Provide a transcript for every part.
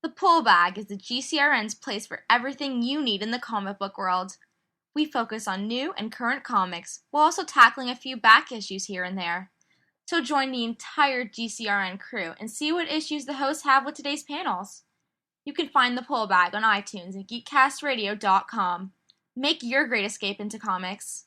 The Pull Bag is the GCRN's place for everything you need in the comic book world. We focus on new and current comics, while also tackling a few back issues here and there. So join the entire GCRN crew and see what issues the hosts have with today's panels. You can find the Pull Bag on iTunes and geekcastradio.com. Make your great escape into comics.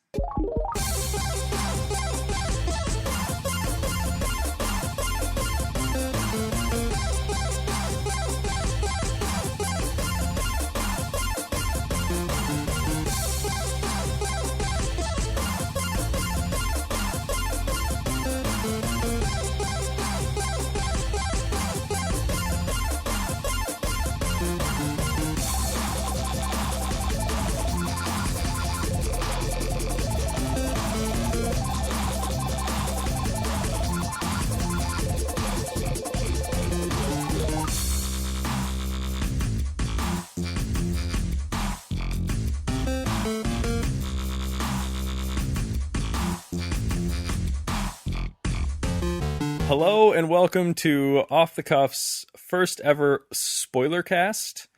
Hello and welcome to Off the Cuff's first ever spoiler cast.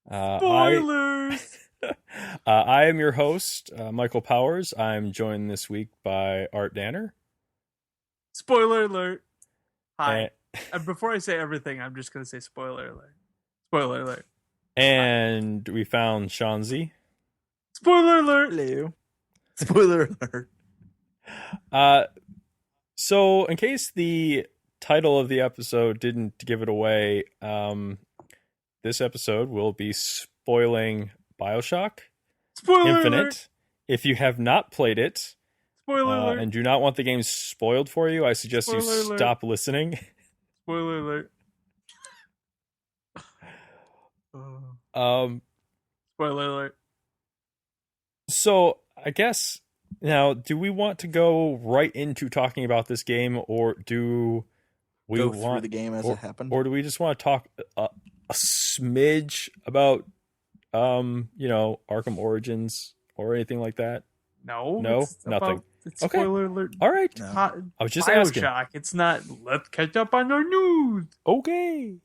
Spoilers! I am your host, Michael Powers. I'm joined this week by Art Danner. Spoiler alert. Hi. And before I say everything, I'm just going to say spoiler alert. Spoiler alert. And we found Sean Z. Spoiler alert. Hello. Spoiler alert. So, in case the title of the episode didn't give it away, this episode will be spoiling BioShock Infinite. Alert. If you have not played it, Spoiler alert. and do not want the game spoiled for you, I suggest Spoiler you alert. stop listening. Spoiler alert. Spoiler alert. So, I guess... Now, do we want to go right into talking about this game, or do we Go want through the game as it happened? or do we just want to talk a smidge about, Arkham Origins or anything like that? No. No? It's Nothing. It's Okay. spoiler alert. All right. No. I was just BioShock. asking. It's not, let's catch up on our news. Okay.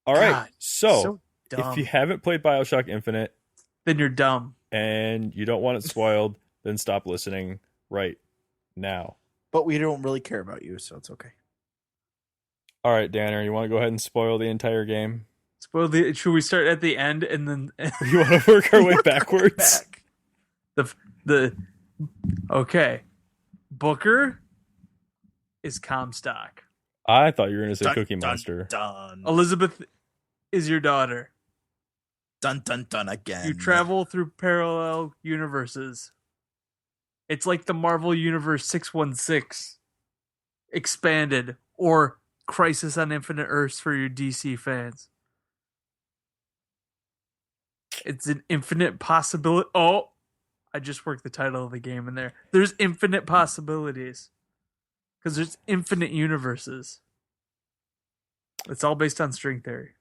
All right. God, So, dumb. if you haven't played BioShock Infinite Then you're dumb. and you don't want it spoiled, then stop listening right now. But we don't really care about you, so it's okay. All right, Danner, you want to go ahead and spoil the entire game? Should we start at the end and then You want to work our way backwards? the okay. Booker is Comstock. I thought you were going to say Dun, Cookie dun, Monster. Dun. Elizabeth is your daughter. Dun dun dun again. You travel through parallel universes. It's like the Marvel Universe 616 expanded, or Crisis on Infinite Earths for your DC fans. It's an infinite possibility. Oh, I just worked the title of the game in there. There's infinite possibilities. Because there's infinite universes. It's all based on string theory.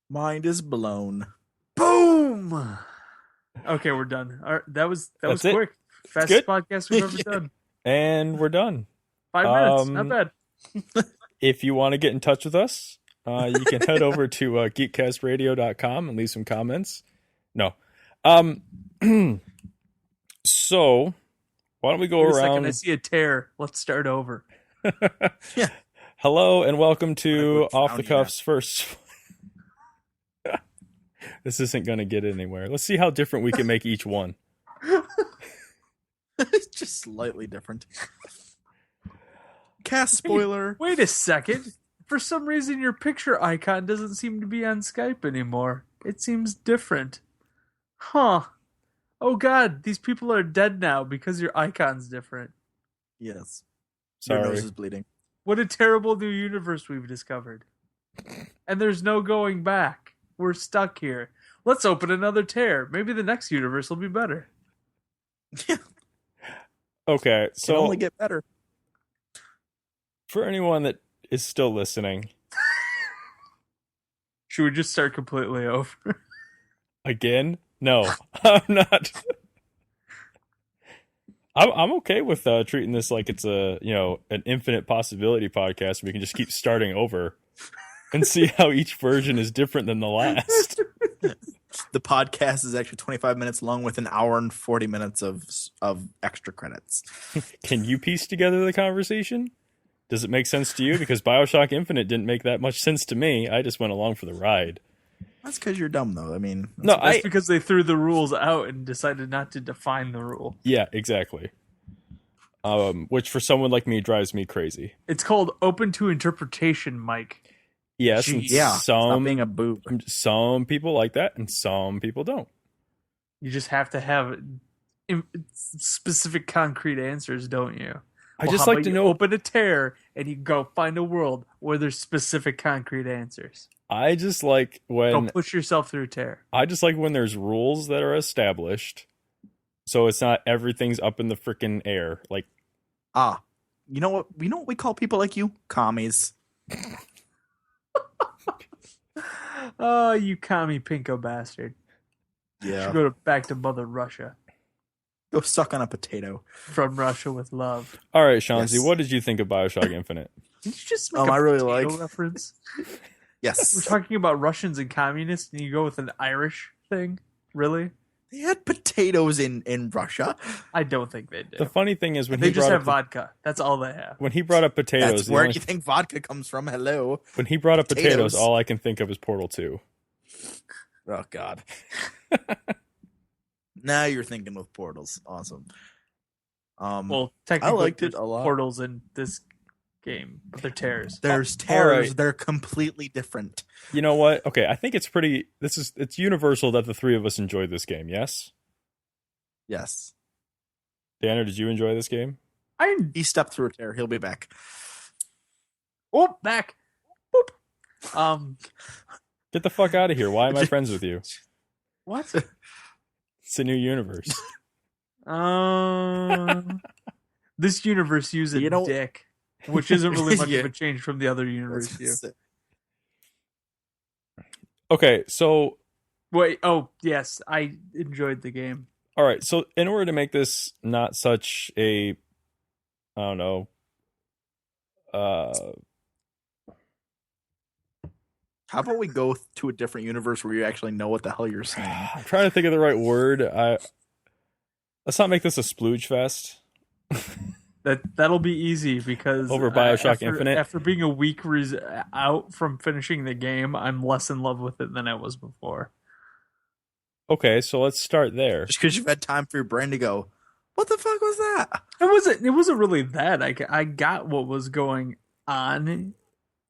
Mind is blown. Boom! Okay, we're done. All right, that was That's it. quick. Fastest good. podcast we've ever done. And we're done. 5 minutes, not bad. If you want to get in touch with us, you can head over to geekcastradio.com and leave some comments. No. So, why don't we go Wait a around... second, I see a tear. Let's start over. Yeah. Hello and welcome to Put Off the frowny Cuff's first... This isn't going to get anywhere. Let's see how different we can make each one. It's just slightly different. Cast spoiler. Wait a second. For some reason, your picture icon doesn't seem to be on Skype anymore. It seems different. Huh. Oh god, these people are dead now because your icon's different. Yes. Sorry. Your nose is bleeding. What a terrible new universe we've discovered. And there's no going back. We're stuck here. Let's open another tear. Maybe the next universe will be better. Yeah. Okay, Can so only get better. for anyone that is still listening, Should we just start completely over? again, no, I'm not. I'm okay with treating this like it's an infinite possibility podcast. We can just keep starting over. and see how each version is different than the last. The podcast is actually 25 minutes long with an hour and 40 minutes of extra credits. Can you piece together the conversation? Does it make sense to you? Because BioShock Infinite didn't make that much sense to me. I just went along for the ride. That's because you're dumb, though. I mean, That's because they threw the rules out and decided not to define the rule. Yeah, exactly. Which for someone like me drives me crazy. It's called open to interpretation, Mike. Yes, and stop being a boob. some people like that, and some people don't. You just have to have specific, concrete answers, don't you? I just like to know. Open a tear and you go find a world where there's specific, concrete answers. I just like when don't push yourself through a tear. I just like when there's rules that are established, so it's not everything's up in the freaking air. Like, you know what? You know what we call people like you? Commies. Oh, you commie pinko bastard. Yeah. Should go back to Mother Russia. Go suck on a potato. From Russia with love. All right, Shanzi, Yes. what did you think of BioShock Infinite? Did you just make a I really potato like- reference? Yes. We're talking about Russians and communists, and you go with an Irish thing? Really? They had potatoes in Russia. I don't think they do. The funny thing is when They he just brought have up vodka. That's all they have. when he brought up potatoes, That's the where only- you think vodka comes from. Hello. when he brought up potatoes, Potatoes. all I can think of is Portal 2. Oh, God. Now you're thinking with portals. Awesome. Well, technically, I liked it there's a lot. portals in this game, but they're tears. There's all terrors. right. They're completely different. You know what? Okay, I think it's it's universal that the three of us enjoyed this game, yes? Yes. Danner, did you enjoy this game? He stepped through a tear. He'll be back. Oh, back. Boop. Get the fuck out of here. Why am I friends with you? What? It's a new universe. This universe uses You know- dick, which isn't really much Yeah. of a change from the other universe view. Okay, so Wait, oh, yes, I enjoyed the game. all right, so in order to make this not such a I don't know, How about we go to a different universe where you actually know what the hell you're saying? I'm trying to think of the right word. Let's not make this a splooge fest. That'll be easy because Over BioShock after, Infinite? After being a week out from finishing the game, I'm less in love with it than I was before. Okay, so let's start there. Just because you've had time for your brain to go, what the fuck was that? It wasn't really that. I got what was going on.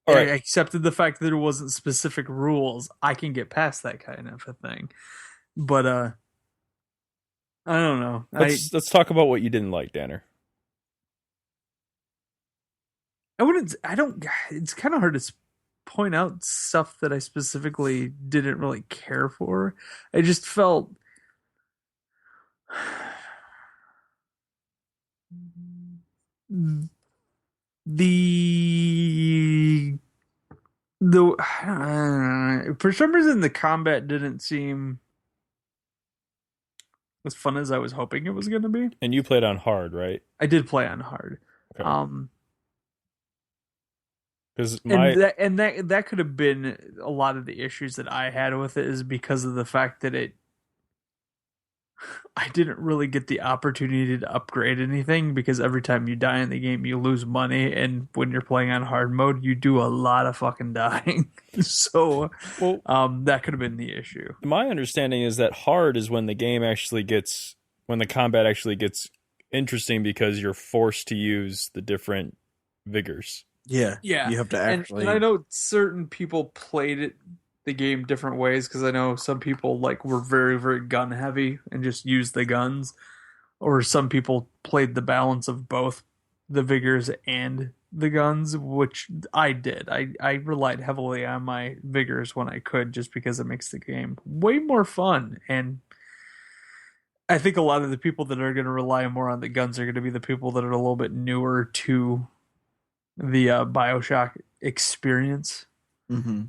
All right. I accepted the fact that there wasn't specific rules. I can get past that kind of a thing. But I don't know. Let's talk about what you didn't like, Danner. It's kind of hard to point out stuff that I specifically didn't really care for. I just felt for some reason the combat didn't seem as fun as I was hoping it was going to be. And you played on hard, right? I did play on hard. Okay. Because that could have been a lot of the issues that I had with it is because of the fact that I didn't really get the opportunity to upgrade anything because every time you die in the game you lose money, and when you're playing on hard mode you do a lot of fucking dying. So that could have been the issue. My understanding is that hard is when the combat actually gets interesting because you're forced to use the different vigors. Yeah. Yeah. You have to actually. And I know certain people played the game different ways because I know some people were very, very gun heavy and just used the guns, or some people played the balance of both the vigors and the guns, which I did. I relied heavily on my vigors when I could, just because it makes the game way more fun. And I think a lot of the people that are going to rely more on the guns are going to be the people that are a little bit newer to the BioShock experience. Mm-hmm.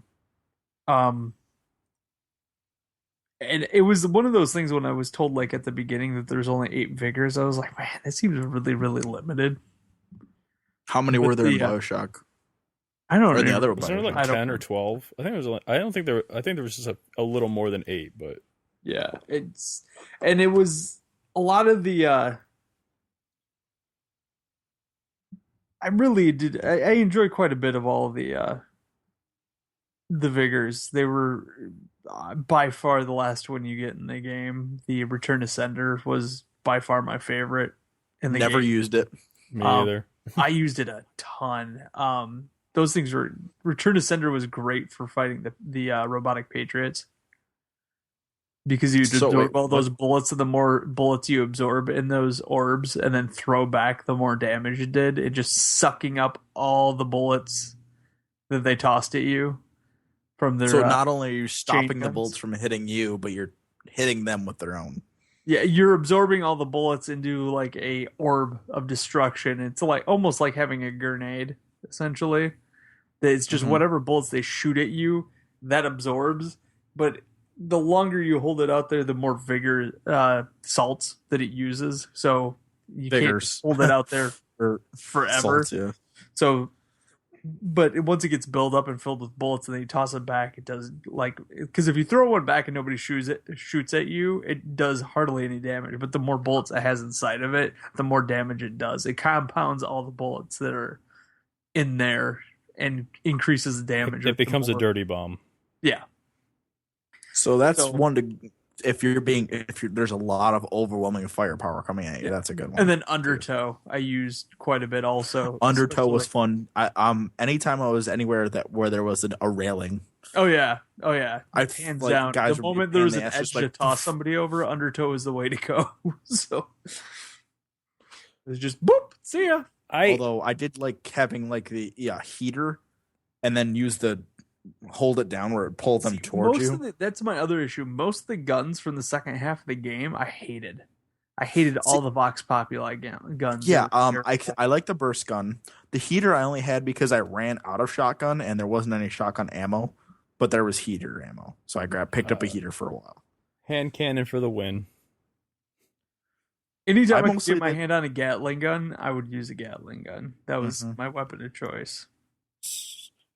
And it was one of those things when I was told at the beginning that there's only 8 vigors, I was like, man, that seems really, really limited. How many were there in the, BioShock? I don't Or the remember. other Was there BioShock. like 10 or 12? I think it was. I don't think there. I think there was just a little more than 8, but Yeah, it was a lot of the. I really did. I enjoyed quite a bit of all of the Vigors. They were by far the last one you get in the game. The Return to Sender was by far my favorite in the Never game. used it. me either. I used it a ton. Those things were Return to Sender was great for fighting the robotic patriots because you'd So, absorb wait, all those bullets, and the more bullets you absorb in those orbs and then throw back, the more damage it did. It just sucking up all the bullets that they tossed at you from their. So not only are you stopping the guns. bullets from hitting you, but you're hitting them with their own. Yeah, you're absorbing all the bullets into like a orb of destruction. It's like almost like having a grenade, essentially. It's just whatever bullets they shoot at you, that absorbs. But the longer you hold it out there, the more vigor salts that it uses. So you Vigors. can't hold it out there Or forever. salts, yeah. So, but once it gets built up and filled with bullets, and then you toss it back, it does like because if you throw one back and nobody shoots at you, it does hardly any damage. But the more bullets it has inside of it, the more damage it does. It compounds all the bullets that are in there and increases the damage. It becomes a dirty bomb. Yeah. So that's one to if there's a lot of overwhelming firepower coming at you, that's a good one. And then Undertow, I used quite a bit also. Undertow was fun. Anytime I was anywhere where there was a railing. Oh yeah. Hands down. Guys The moment there was an edge to toss somebody over, Undertow is the way to go. So it's just boop. See ya. Although I did like having like the heater, and then hold it down where it pulls them towards you. That's my other issue. Most of the guns from the second half of the game, I hated. All the Vox Populi guns. Yeah, I like the burst gun. The heater I only had because I ran out of shotgun and there wasn't any shotgun ammo, but there was heater ammo, so I picked up a heater for a while. Hand cannon for the win. Anytime I could get my hand on a Gatling gun, I would use a Gatling gun. That was my weapon of choice.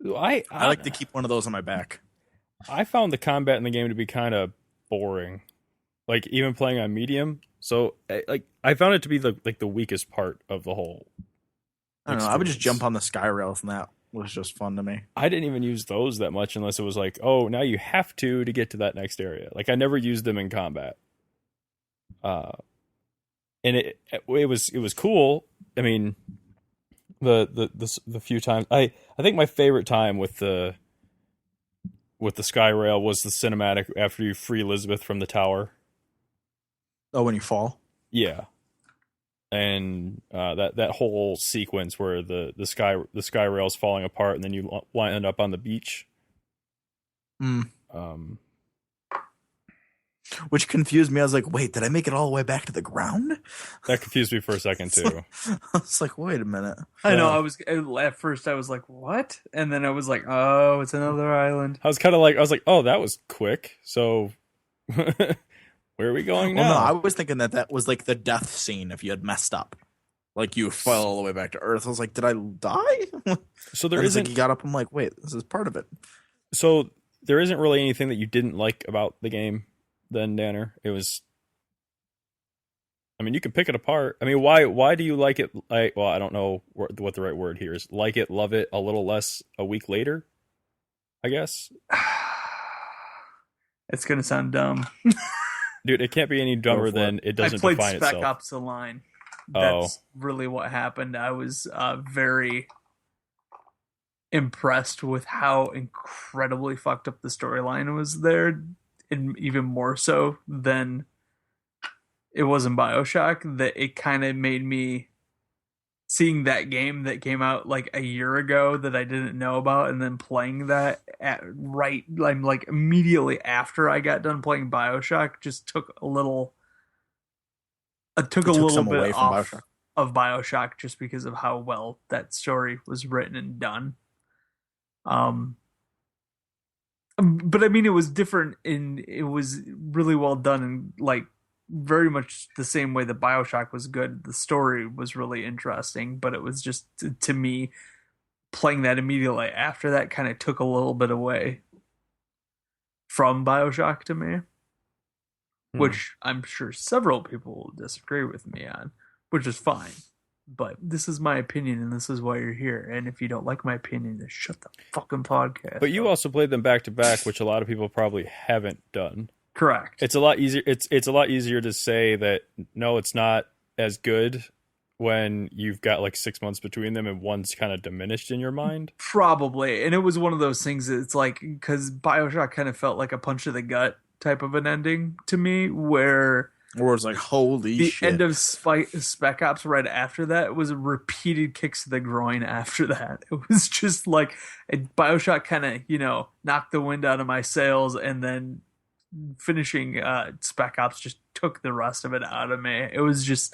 I like to keep one of those on my back. I found the combat in the game to be kind of boring, like even playing on medium. So I found it to be the weakest part of the whole. I don't know. I would just jump on the sky rails, and that was just fun to me. I didn't even use those that much unless it was like, oh, now you have to get to that next area. Like I never used them in combat. And it was cool. I mean, the few times I think my favorite time with the sky rail was the cinematic after you free Elizabeth from the tower. Oh, when you fall? Yeah. And that whole sequence where the sky rail's falling apart and then you end up on the beach. Which confused me. I was like, wait, did I make it all the way back to the ground? That confused me for a second too. I was like, wait a minute. I know. At first I was like, what? And then I was like, oh, it's another island. I was like, oh, that was quick. So where are we going now? Well, no, I was thinking that was like the death scene if you had messed up. Like you fell all the way back to Earth. I was like, did I die? So there isn't. Like you got up. I'm like, wait, this is part of it. So there isn't really anything that you didn't like about the game, then, Danner. It was. I mean, you can pick it apart. I mean, why do you like it? Well, I don't know what the right word here is. Like it, love it, a little less a week later, I guess. It's gonna sound dumb. Dude, it can't be any dumber than it doesn't define itself. I played Spec Ops: The Line. That's really what happened. I was very impressed with how incredibly fucked up the storyline was there, and even more so than it was in BioShock. That it kind of made me seeing that game that came out like a year ago that I didn't know about, and then playing that I'm like immediately after I got done playing BioShock, just took a little. It took a little bit off of BioShock just because of how well that story was written and done. But I mean, it was different it was really well done and like very much the same way that BioShock was good. The story was really interesting, but it was just to me playing that immediately after that kind of took a little bit away from BioShock to me, which I'm sure several people will disagree with me on, which is fine. But this is my opinion, and this is why you're here. And if you don't like my opinion, then shut the fucking podcast. But you also played them back to back, which a lot of people probably haven't done. Correct. It's a lot easier. It's a lot easier to say that no, it's not as good when you've got like 6 months between them and one's kind of diminished in your mind. Probably. And it was one of those things that it's like, because BioShock kind of felt like a punch to the gut type of an ending to me, where it's like, holy the shit. end of Spec Ops right after that was repeated kicks to the groin after that. It was just like BioShock kind of, knocked the wind out of my sails, and then finishing Spec Ops just took the rest of it out of me. It was just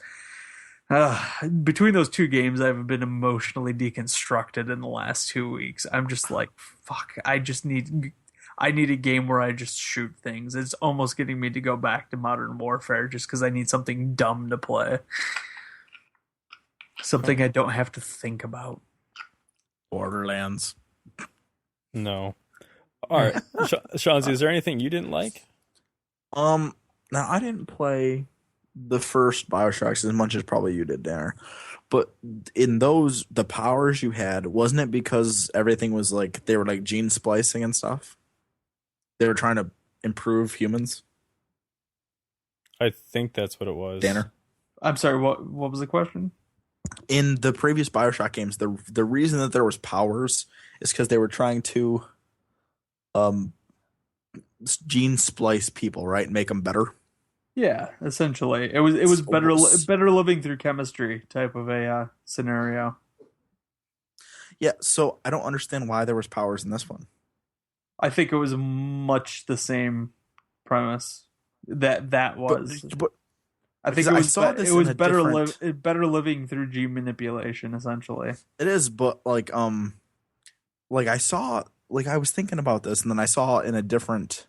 between those two games, I've been emotionally deconstructed in the last 2 weeks. I'm just like, fuck, I need a game where I just shoot things. It's almost getting me to go back to Modern Warfare just because I need something dumb to play. Something I don't have to think about. Borderlands. No. All right. Shanzi, is there anything you didn't like? Now I didn't play the first BioShocks as much as probably you did, Darren. But in those, the powers you had, wasn't it because everything was like, they were like gene splicing and stuff? They were trying to improve humans? I think that's what it was. Danner? I'm sorry, what was the question? In the previous BioShock games, the reason that there was powers is because they were trying to gene splice people, right? And make them better. Yeah, essentially. It was better living through chemistry type of a scenario. Yeah, so I don't understand why there was powers in this one. I think it was much the same premise that was. But I think it was better living through gene manipulation, essentially. It is, but like I saw, like I was thinking about this, and then I saw in a different,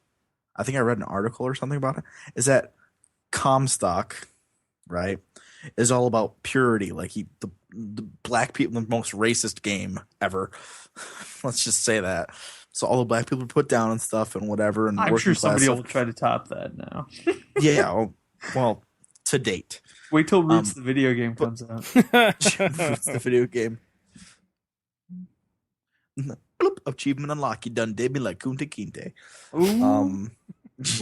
I think I read an article or something about it, is that Comstock, right, is all about purity. Like the black people, the most racist game ever. Let's just say that. So all the black people are put down and stuff and whatever. And I'm sure somebody will try to top that now. Yeah, well, to date. Wait till Roots the video game comes out. Roots the video game. Bloop, achievement unlocked. You done did me like Kunta Kinte. Ooh.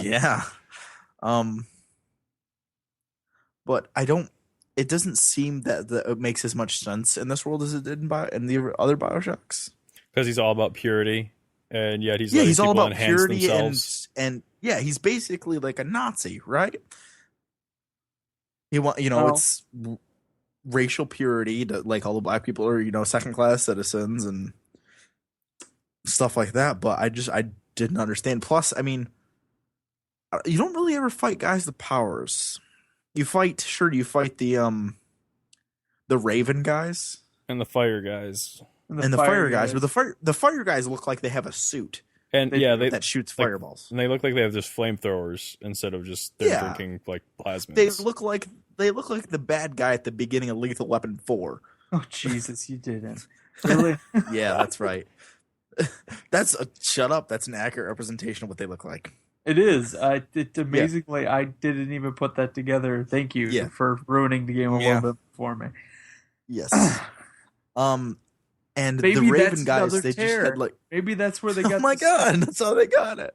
Yeah. But it doesn't seem that it makes as much sense in this world as it did in the other BioShocks. Because he's all about purity, and yet he's all about purity themselves. and yeah, he's basically like a Nazi, right? It's racial purity, like all the black people are, second class citizens and stuff like that. But I didn't understand. Plus, I mean, you don't really ever fight guys with powers. You fight the Raven guys and the fire guys. And the fire guys, but the fire guys look like they have a suit. And that shoots fireballs. And they look like they have just flamethrowers instead of just drinking like plasmas. They look like the bad guy at the beginning of Lethal Weapon 4. Oh Jesus, you didn't. Really? Yeah, that's right. Shut up. That's an accurate representation of what they look like. It is. Amazingly, I didn't even put that together. Thank you for ruining the game a little bit for me. Yes. And maybe the Raven guys, they just had like... Maybe that's where they got... Oh my god, that's how they got it.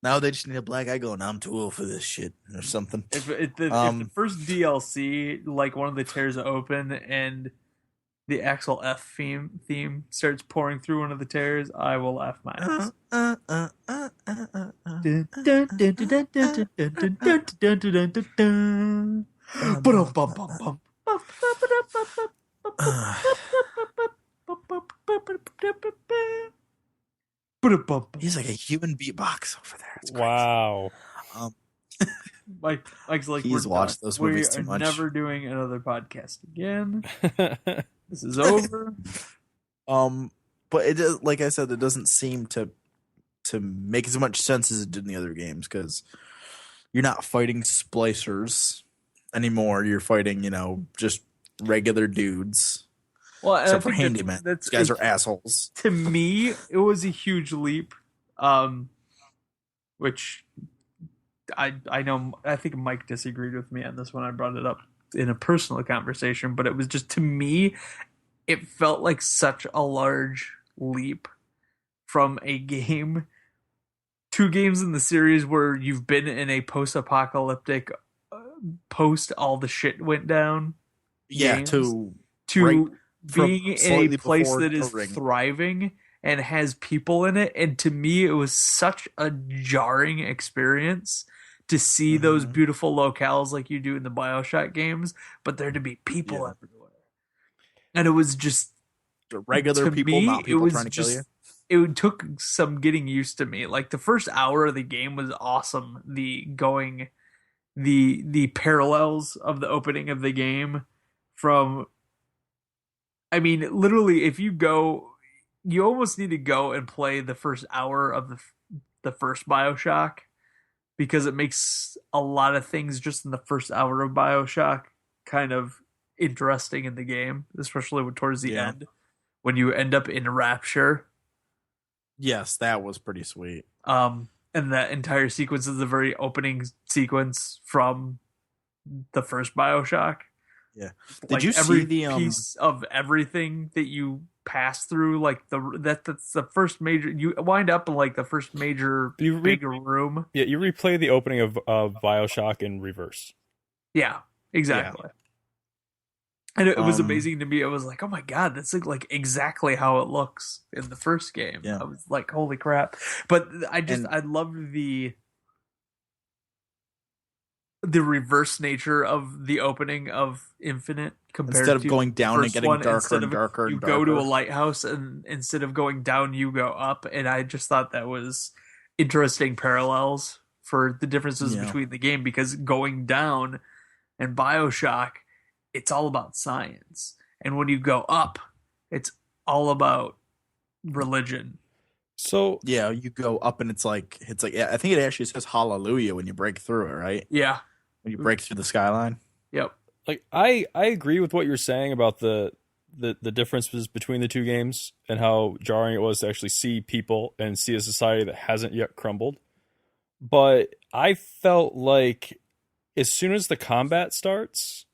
Now they just need a black guy going, I'm too old for this shit, or something. If the first DLC, like one of the tears open and the Axel F theme starts pouring through one of the tears, I will laugh my ass. He's like a human beatbox over there. It's wow. Mike's like, he's watched those movies too much. We're never doing another podcast again. This is over. But it is, like I said, it doesn't seem to make as much sense as it did in the other games, because you're not fighting splicers anymore. You're fighting, just regular dudes. Well, and except I for think handymen. that's These guys are assholes. To me, it was a huge leap, which I know. I think Mike disagreed with me on this when I brought it up in a personal conversation, but it was just, to me, it felt like such a large leap from a game, two games in the series where you've been in a post-apocalyptic, post all the shit went down. Yeah, games, to being in a slightly place before that is the ring. thriving and has people in it. And to me, it was such a jarring experience to see those beautiful locales like you do in the BioShock games, but there to be people everywhere. And it was just, regular to people, me, not people trying to kill you. It took some getting used to me. Like the first hour of the game was awesome. The parallels of the opening of the game from, I mean, literally, if you go, you almost need to go and play the first hour of the first BioShock, because it makes a lot of things just in the first hour of BioShock kind of interesting in the game, especially towards the end when you end up in Rapture. Yes, that was pretty sweet. And that entire sequence is the very opening sequence from the first BioShock. Yeah. Did Like you every see the piece of everything that you pass through? Like that's the first major. You wind up in like the first major big room. Yeah, you replay the opening of BioShock in reverse. Yeah, exactly. Yeah. And it was amazing to me. It was like, oh my god, that's like exactly how it looks in the first game. Yeah. I was like, holy crap! But I love the reverse nature of the opening of Infinite compared instead of to going down and getting darker and darker. You go to a lighthouse, and instead of going down, you go up. And I just thought that was interesting parallels for the differences between the game, because going down and BioShock, it's all about science, and when you go up, it's all about religion. So yeah, you go up and it's like I think it actually says hallelujah when you break through it, right? Yeah. When you break through the skyline. Yep. Like I agree with what you're saying about the differences between the two games and how jarring it was to actually see people and see a society that hasn't yet crumbled. But I felt like as soon as the combat starts,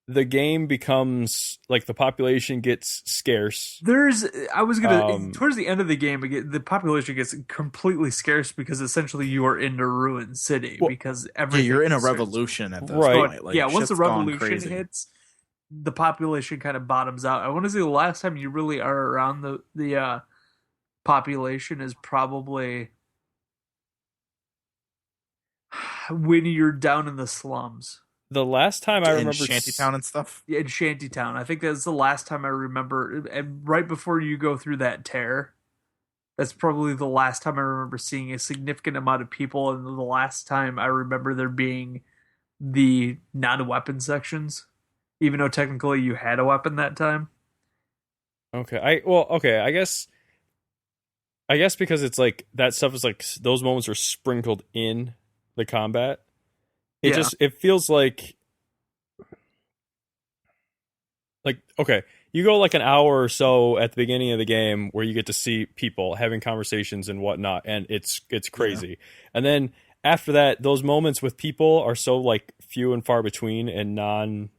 the game becomes like the population gets scarce. Towards the end of the game, the population gets completely scarce, because essentially you are in a ruined city, because everything. Yeah, you're in a revolution at this point. Like, once the revolution hits, the population kind of bottoms out. I want to say the last time you really are around the population is probably when you're down in the slums. The last time I remember Shantytown and stuff. Yeah, in Shantytown. I think that's the last time I remember. And right before you go through that tear, that's probably the last time I remember seeing a significant amount of people, and the last time I remember there being the non-weapon sections, even though technically you had a weapon that time. Okay, I guess because it's like that stuff is like those moments are sprinkled in the combat. It feels like okay, you go like an hour or so at the beginning of the game where you get to see people having conversations and whatnot, and it's crazy. Yeah. And then after that, those moments with people are so like few and far between and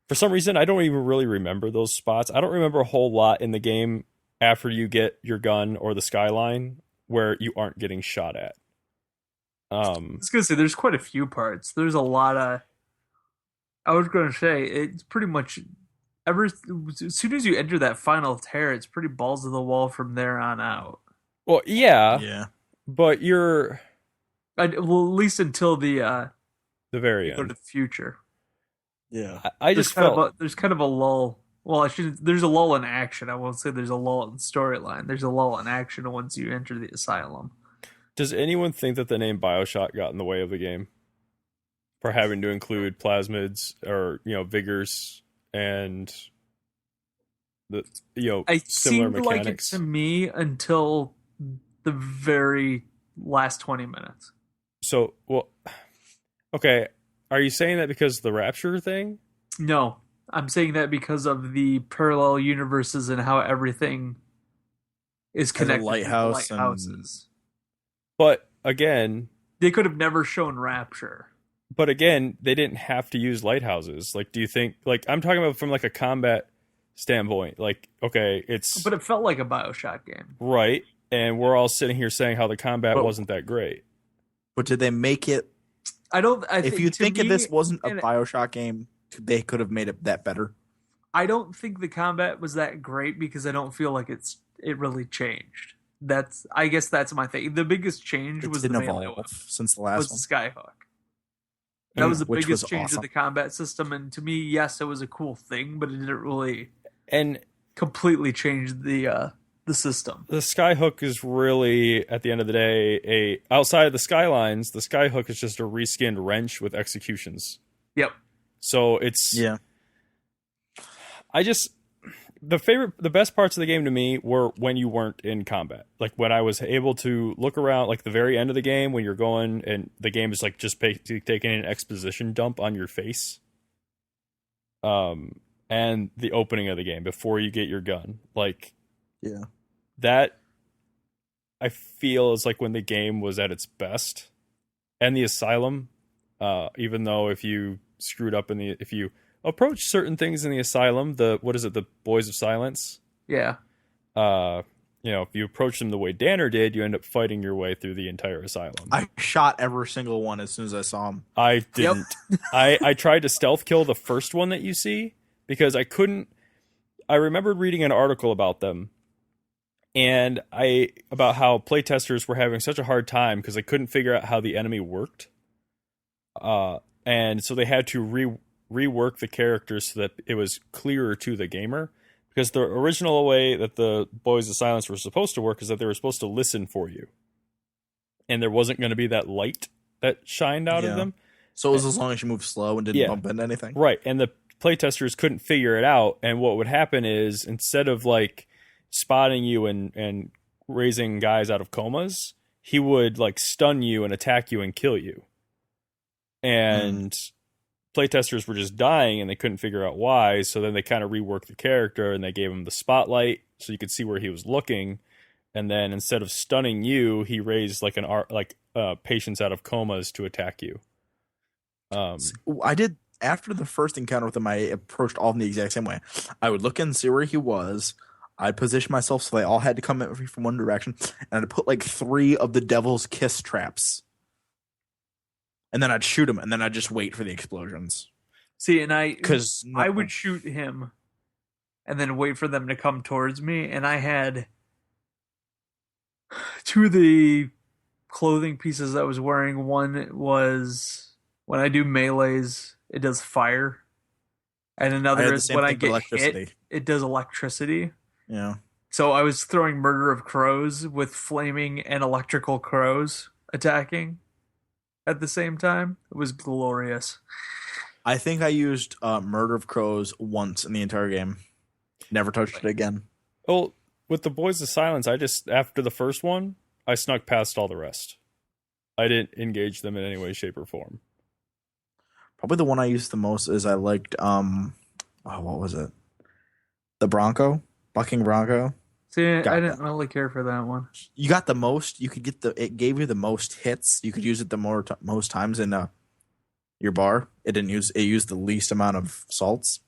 for some reason I don't even really remember those spots. I don't remember a whole lot in the game after you get your gun or the skyline where you aren't getting shot at. I was gonna say there's quite a few parts. There's a lot of. I was gonna say it's pretty much as soon as you enter that final tear, it's pretty balls to the wall from there on out. Well, yeah, but you're at least until the very end, go to the future. Yeah, I just felt there's kind of a lull. Well, there's a lull in action. I won't say there's a lull in storyline. There's a lull in action once you enter the asylum. Does anyone think that the name BioShock got in the way of the game for having to include plasmids or Vigors and the similar mechanics? Like it to me until the very last 20 minutes. So, okay, are you saying that because of the Rapture thing? No, I'm saying that because of the parallel universes and how everything is As a connected to the lighthouse and lighthouses. But again, They could have never shown Rapture. they didn't have to use lighthouses. Like, do you think, like, I'm talking about from like a combat standpoint, like, okay, it's But it felt like a BioShock game. right, and we're all sitting here saying how the combat But- wasn't that great. but did they make it? If you think if this wasn't a BioShock game, they could have made it that better. I don't think the combat was that great because I don't feel like it really changed. I guess that's my thing. The biggest change It was the didn't melee evolve weapon, since the was last the one. Skyhook. That was the Which biggest was change awesome. of the combat system, and to me, yes, it was a cool thing, but it didn't really And completely change the system. the skyhook is really, at the end of the day, outside of the skylines, the skyhook is just a reskinned wrench with executions. Yep. So it's Yeah, the best parts of the game to me were when you weren't in combat. Like when I was able to look around, like the very end of the game when you're going and the game is like just taking an exposition dump on your face. And the opening of the game before you get your gun, like yeah. that, I feel is like when the game was at its best. And the asylum, even though if you screwed up if you approach certain things in the asylum, the Boys of Silence, Yeah. if you approach them the way Danner did, you end up fighting your way through the entire asylum. I shot every single one as soon as I saw him. I didn't. I tried to stealth kill the first one that you see because I couldn't. I remembered reading an article about them, and about how playtesters were having such a hard time because they couldn't figure out how the enemy worked. And so they had to rework the characters so that it was clearer to the gamer. Because the original way that the Boys of Silence were supposed to work is that they were supposed to listen for you. And there wasn't going to be that light that shined out of them. So it was as long as you moved slow and didn't bump into anything. Right. And the playtesters couldn't figure it out. And what would happen is instead of like spotting you and raising guys out of comas, he would like stun you and attack you and kill you. And playtesters were just dying and they couldn't figure out why. So then they kind of reworked the character and they gave him the spotlight so you could see where he was looking. And then instead of stunning you, he raised like patients out of comas to attack you. I did after the first encounter with him. I approached all in the exact same way. I would look and see where he was. I'd position myself so they all had to come at me from one direction, and I'd put like 3 of the Devil's Kiss traps. And then I'd shoot him, and then I'd just wait for the explosions. See, and I I would shoot him and then wait for them to come towards me, and I had 2 of the clothing pieces I was wearing. One was when I do melees, it does fire. And another is when I get hit, it does electricity. Yeah. So I was throwing Murder of Crows with flaming and electrical crows attacking at the same time. It was glorious. I think I used Murder of Crows once in the entire game. Never touched it again. Well, with the Boys of Silence, after the first one, I snuck past all the rest. I didn't engage them in any way, shape, or form. Probably the one I used the most is I liked, what was it? The Bronco? Bucking Bronco? See, I didn't really care for that one. You got the most. You could get it gave you the most hits. You could use it the most times in your bar. It used the least amount of salts.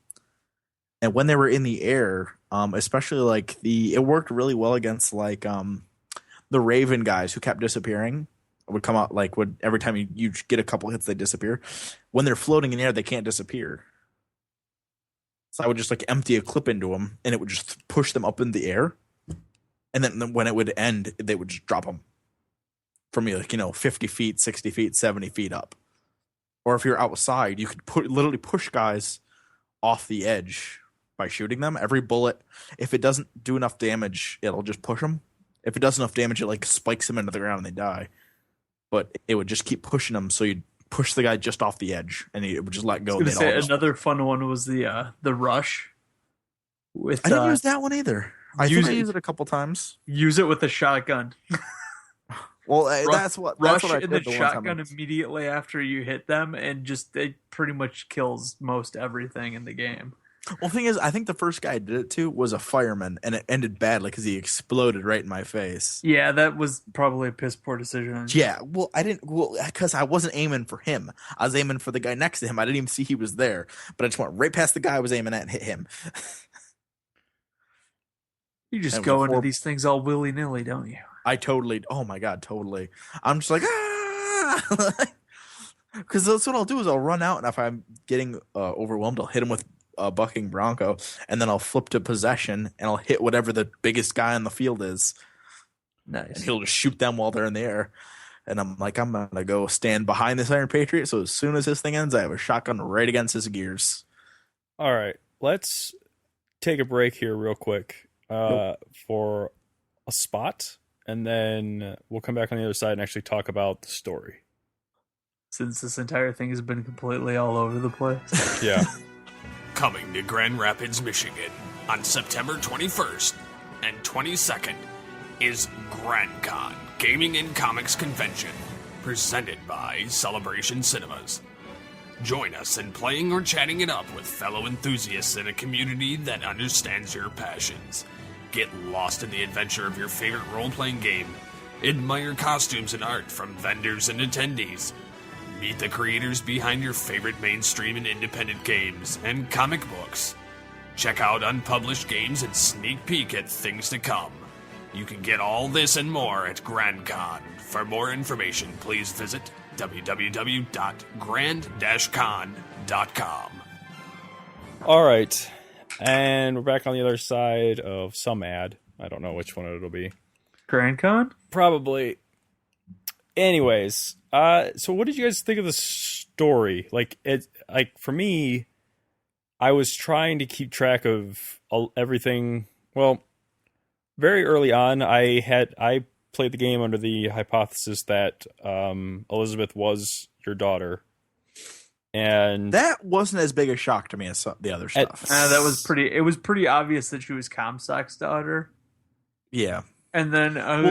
And when they were in the air, especially like it worked really well against like the Raven guys who kept disappearing. Would come out every time you get a couple hits, they disappear. When they're floating in the air, they can't disappear. So I would just like empty a clip into them, and it would just push them up in the air. And then when it would end, they would just drop them from 50 feet, 60 feet, 70 feet up. Or if you're outside, you could literally push guys off the edge by shooting them. Every bullet, if it doesn't do enough damage, it'll just push them. If it does enough damage, it like spikes them into the ground and they die. But it would just keep pushing them, so you'd push the guy just off the edge, and it would just let go. Another fun one was the Rush. I didn't use that one either. I think I used it a couple times. Use it with a shotgun. Well, that's what rush I and did then the one time. shotgun immediately after you hit them, and just it pretty much kills most everything in the game. Well, the thing is, I think the first guy I did it to was a fireman, and it ended badly because he exploded right in my face. Yeah, that was probably a piss poor decision. Yeah, well, because I wasn't aiming for him. I was aiming for the guy next to him. I didn't even see he was there, but I just went right past the guy I was aiming at and hit him. You just go into these things all willy nilly, don't you? Oh my God, totally. I'm just like, ah! Because that's what I'll do is I'll run out, and if I'm getting overwhelmed, I'll hit him with a bucking bronco, and then I'll flip to possession, and I'll hit whatever the biggest guy on the field is. Nice. And he'll just shoot them while they're in the air. And I'm like, I'm going to go stand behind this Iron Patriot, so as soon as this thing ends, I have a shotgun right against his gears. All right, let's take a break here real quick for a spot, and then we'll come back on the other side and actually talk about the story. Since this entire thing has been completely all over the place. Yeah. Coming to Grand Rapids, Michigan on September 21st and 22nd is GrandCon Gaming and Comics Convention, presented by Celebration Cinemas. Join us in playing or chatting it up with fellow enthusiasts in a community that understands your passions. Get lost in the adventure of your favorite role-playing game. Admire costumes and art from vendors and attendees. Meet the creators behind your favorite mainstream and independent games and comic books. Check out unpublished games and sneak peek at things to come. You can get all this and more at GrandCon. For more information, please visit www.grand-con.com. All right, and we're back on the other side of some ad. I don't know which one it'll be. GrandCon? Probably. Anyways, so what did you guys think of the story? Like, for me, I was trying to keep track of everything. Well, very early on, I played the game under the hypothesis that Elizabeth was your daughter, and that wasn't as big a shock to me as the other stuff. That was pretty. It was pretty obvious that she was Comstock's daughter. Yeah. And then I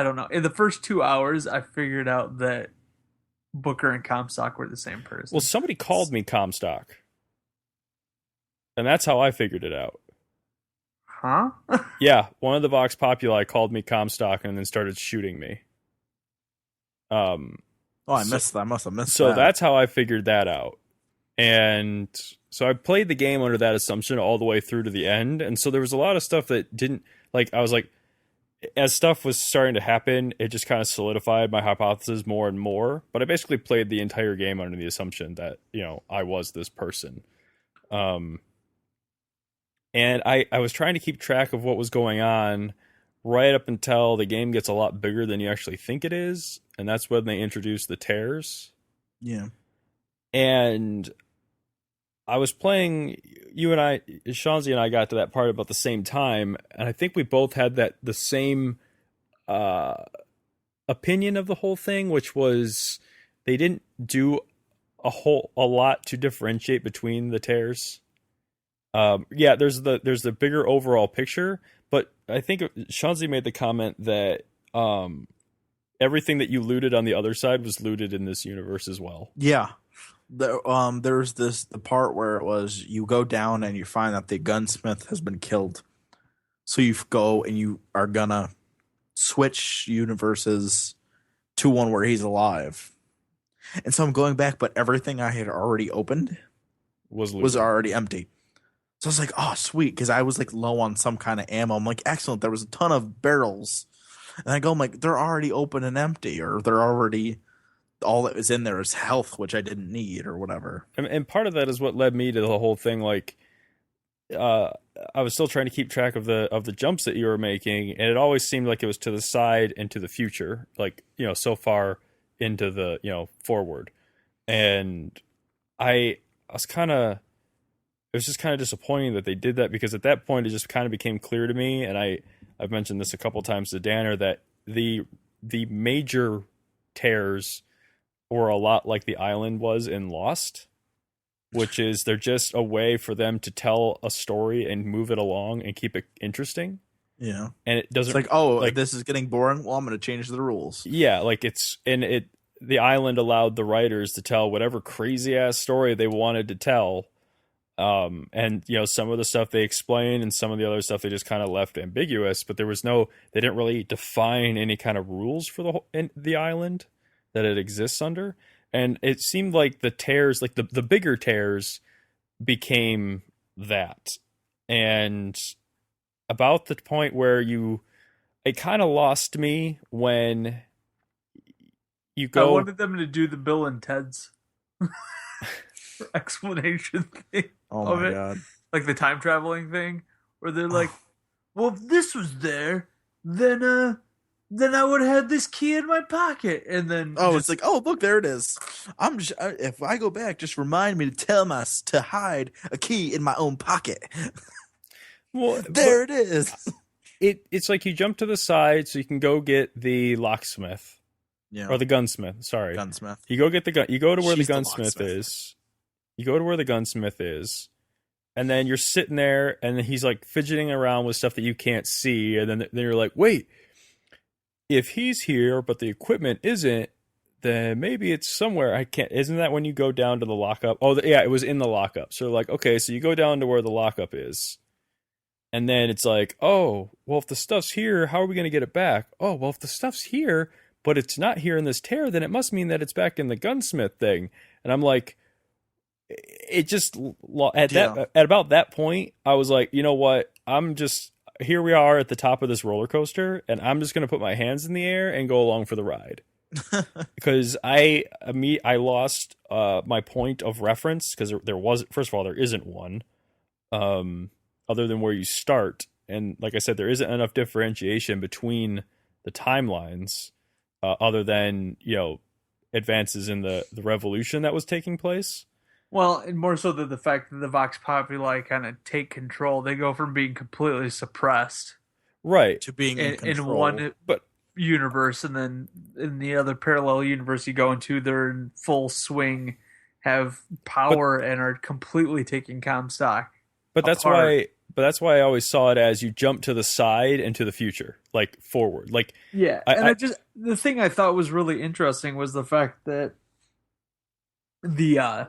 don't know. In the first 2 hours, I figured out that Booker and Comstock were the same person. Well, somebody called me Comstock, and that's how I figured it out. Huh? Yeah, one of the Vox Populi called me Comstock and then started shooting me. I missed that. I must have missed that. So that's how I figured that out. And so I played the game under that assumption all the way through to the end. And so there was a lot of stuff that didn't, I was like, as stuff was starting to happen, it just kind of solidified my hypothesis more and more. But I basically played the entire game under the assumption that, I was this person. And I was trying to keep track of what was going on right up until the game gets a lot bigger than you actually think it is. And that's when they introduce the tears. Yeah. And I was playing, Shanzi and I got to that part about the same time, and I think we both had the same opinion of the whole thing, which was they didn't do a lot to differentiate between the tears. There's the bigger overall picture, but I think Shanzi made the comment that everything that you looted on the other side was looted in this universe as well. Yeah. There's the part where it was you go down and you find that the gunsmith has been killed. So you go and you are gonna switch universes to one where he's alive. And so I'm going back, but everything I had already opened was already empty. So I was like, oh, sweet, because I was like low on some kind of ammo. I'm like, excellent, there was a ton of barrels. And I go, I'm like, they're already open and empty, or they're already... all that was in there is health, which I didn't need, or whatever. And part of that is what led me to the whole thing. I was still trying to keep track of the jumps that you were making, and it always seemed like it was to the side and to the future, so far into the forward. And it was just kind of disappointing that they did that, because at that point it just kind of became clear to me, and I've mentioned this a couple times to Danner, that the major tears or a lot like the island was in Lost, which is they're just a way for them to tell a story and move it along and keep it interesting. Yeah. And it doesn't. It's like, this is getting boring. Well, I'm going to change the rules. Yeah, like the island allowed the writers to tell whatever crazy ass story they wanted to tell. And some of the stuff they explained and some of the other stuff they just kind of left ambiguous, but they didn't really define any kind of rules for the island that it exists under. And it seemed like the tears, like the bigger tears, became that. And about the point where it kind of lost me when you go. I wanted them to do the Bill and Ted's explanation thing. Oh my God. Like the time traveling thing, where they're like, well, if this was there, then I would have had this key in my pocket. And then it's like, oh, look, there it is. If I go back, just remind me to hide a key in my own pocket. Well, there it is. It's like you jump to the side so you can go get the locksmith. Yeah. Or the gunsmith. Sorry. Gunsmith. You go get the gun. You go to where She's the the gunsmith locksmith. is. You go to where the gunsmith is. And then you're sitting there and he's like fidgeting around with stuff that you can't see. And then you're like, wait, if he's here, but the equipment isn't, then maybe it's somewhere I can't. Isn't that when you go down to the lockup? Oh, yeah, it was in the lockup. So like, okay, so you go down to where the lockup is. And then it's like, oh, well, if the stuff's here, how are we going to get it back? Oh, well, if the stuff's here, but it's not here in this tear, then it must mean that it's back in the gunsmith thing. And I'm like, it just, at about that point, I was like, you know what? Here we are at the top of this roller coaster, and I'm just going to put my hands in the air and go along for the ride. Because I lost my point of reference, because first of all, there isn't one. Other than where you start. And like I said, there isn't enough differentiation between the timelines other than, advances in the revolution that was taking place. Well, and more so than the fact that the Vox Populi kind of take control. They go from being completely suppressed. Right. To being in one universe, and then in the other parallel universe you go into, they're in full swing, have power, and are completely taking Comstock. But that's why I always saw it as you jump to the side and to the future, like forward. Like, yeah. The thing I thought was really interesting was the fact that the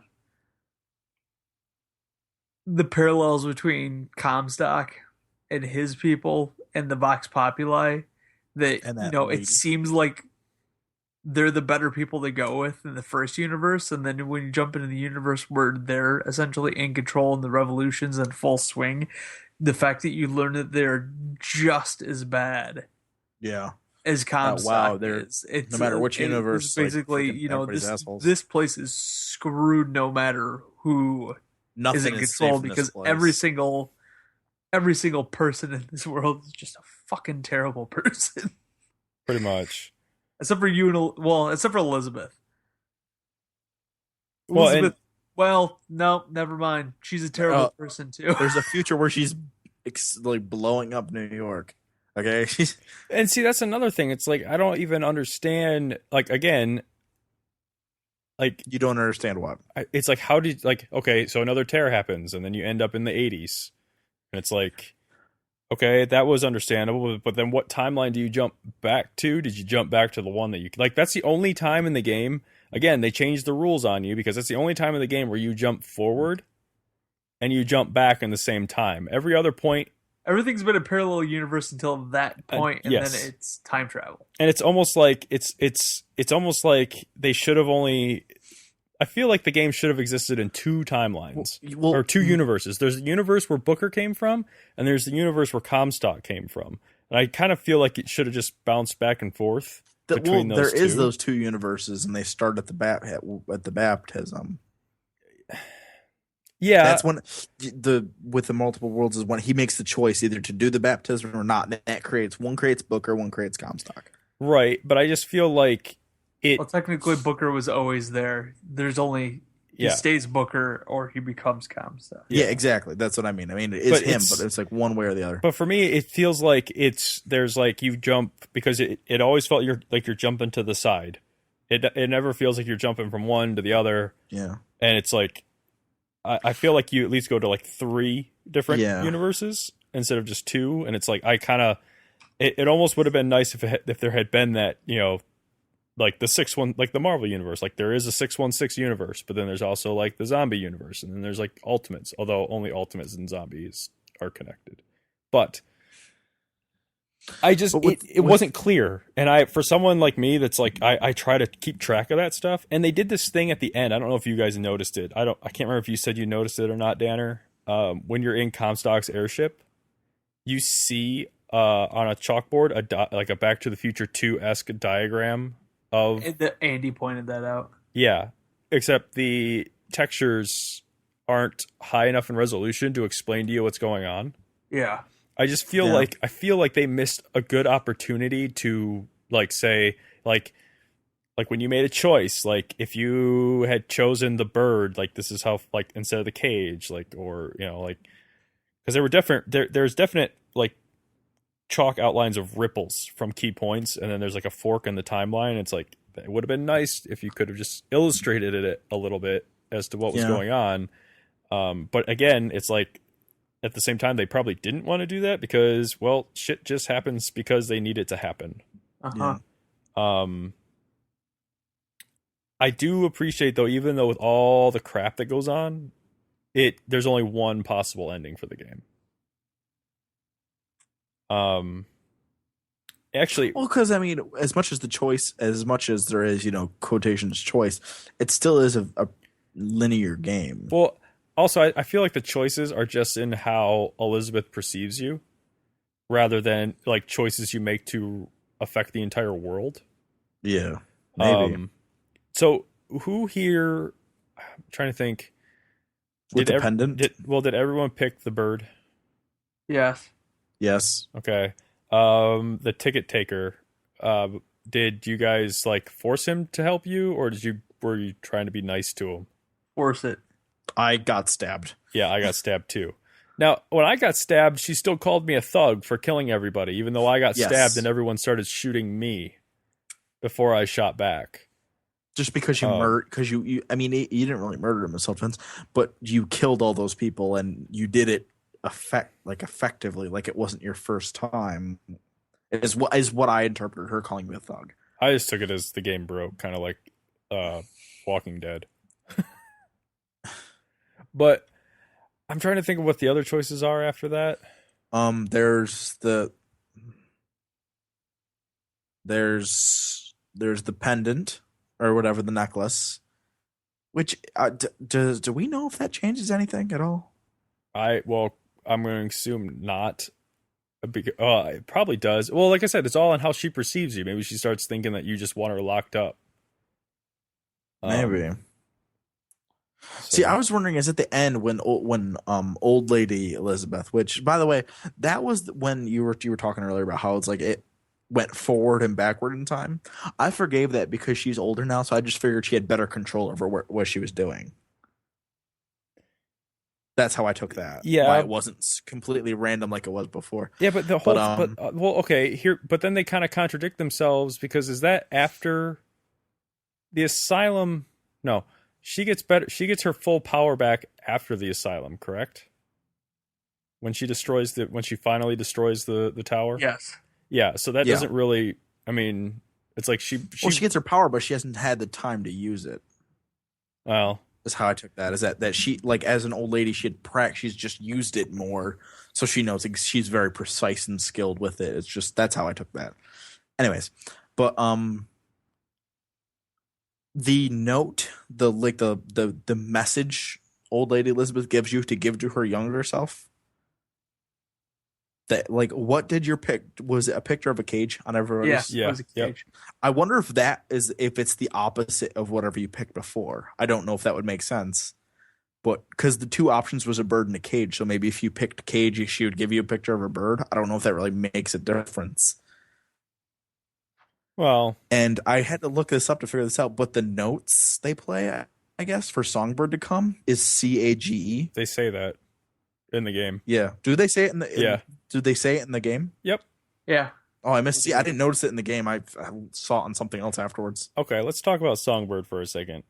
parallels between Comstock and his people and the Vox Populi, it seems like they're the better people to go with in the first universe, and then when you jump into the universe where they're essentially in control and the revolution's in full swing, the fact that you learn that they're just as bad as Comstock is. It's, no matter which universe, it's basically, this place is screwed no matter who is in control, because every single person in this world is just a fucking terrible person. Pretty much. Except for except for Elizabeth. No, never mind. She's a terrible person too. There's a future where she's like blowing up New York. Okay, and see, that's another thing. It's like I don't even understand. Like again, like you don't understand what it's like. How did okay? So another tear happens, and then you end up in the 80s, and it's like. Okay, that was understandable, but then what timeline do you jump back to? Did you jump back to the one that you... Like, that's the only time in the game... Again, they changed the rules on you, because that's the only time in the game where you jump forward and you jump back in the same time. Every other point... Everything's been a parallel universe until that point, and yes. then it's time travel. And it's almost like... It's almost like they should have only... I feel like the game should have existed in two timelines, or two universes. There's the universe where Booker came from, and there's the universe where Comstock came from. And I kind of feel like it should have just bounced back and forth between those two. There is those two universes, and they start at the baptism. Yeah, that's when with the multiple worlds is when he makes the choice either to do the baptism or not. And that creates Booker, one creates Comstock. Right, but I just feel like. Well, technically, Booker was always there. There's only he stays Booker or he becomes Comstock. Yeah, exactly. That's what I mean. I mean, it's him, but it's like one way or the other. But for me, it feels like there's like you jump because it always felt you're jumping to the side. It never feels like you're jumping from one to the other. Yeah, and it's like I feel like you at least go to like three different universes, instead of just 2, and it's like I kind of it almost would have been nice if there had been that, like the 6-1, like the Marvel universe, like there is a 616 universe, but then there's also like the zombie universe, and then there's like Ultimates, although only Ultimates and zombies are connected. But I just it wasn't clear, and for someone like me that's like I try to keep track of that stuff, and they did this thing at the end. I don't know if you guys noticed it. I can't remember if you said you noticed it or not, Danner. When you're in Comstock's airship, you see on a chalkboard like a Back to the Future 2-esque diagram of Andy pointed that out. Yeah, except the textures aren't high enough in resolution to explain to you what's going on. Yeah. I just feel like they missed a good opportunity to like say like when you made a choice, like if you had chosen the bird, like this is how, like instead of the cage, like, or like, because there were there's definite like chalk outlines of ripples from key points, and then there's like a fork in the timeline. It's like it would have been nice if you could have just illustrated it a little bit as to what was going on. But again, it's like at the same time they probably didn't want to do that because, well, shit just happens because they need it to happen. I do appreciate though, even though with all the crap that goes on, there's only one possible ending for the game. Actually, well, because I mean, as much as there is, quotations choice, it still is a linear game. Well, also, I feel like the choices are just in how Elizabeth perceives you, rather than like choices you make to affect the entire world. Yeah, maybe. So who here? I'm trying to think. Did everyone pick the bird? Yes. Yes. Okay. The ticket taker. Did you guys like force him to help you, or were you trying to be nice to him? Force it. I got stabbed. Yeah, I got stabbed too. Now, when I got stabbed, she still called me a thug for killing everybody, even though I got stabbed and everyone started shooting me before I shot back. Just because you I mean, you didn't really murder him in self-defense, but you killed all those people and you did it effectively, like it wasn't your first time. Is what I interpreted her calling me a thug. I just took it as the game broke, kind of like Walking Dead. But I'm trying to think of what the other choices are after that. There's the pendant or whatever, the necklace. Which do we know if that changes anything at all? I'm going to assume not. It probably does. Well, like I said, it's all on how she perceives you. Maybe she starts thinking that you just want her locked up. Maybe. See, I was wondering, is at the end when old lady Elizabeth, which by the way, that was when you were talking earlier about how it's like it went forward and backward in time. I forgave that because she's older now, so I just figured she had better control over what she was doing. That's how I took that. Yeah, why it wasn't completely random like it was before. Yeah, but but then they kind of contradict themselves, because is that after the asylum? No, she gets better. She gets her full power back after the asylum, correct? When she finally destroys the tower. Yes. Yeah. So that doesn't really. I mean, it's like she gets her power, but she hasn't had the time to use it. Well. Is how I took that. Is that she, like, as an old lady, she's just used it more, so she knows, like, she's very precise and skilled with it. It's just, that's how I took that. Anyways, but the note, the message old lady Elizabeth gives you to give to her younger self. That, like, what did your pick? Was it a picture of a cage on everybody's? Yes, yeah, it was a cage. Yep. I wonder if it's the opposite of whatever you picked before. I don't know if that would make sense, but because the two options was a bird and a cage, so maybe if you picked cage, she would give you a picture of a bird. I don't know if that really makes a difference. Well, and I had to look this up to figure this out, but the notes they play, I guess, for Songbird to come is CAGE. They say that in the game. Yeah. Do they say it in the do they say it in the game? Yep. Yeah. Oh, I missed. See, I didn't notice it in the game. I saw it on something else afterwards. Okay, let's talk about Songbird for a second.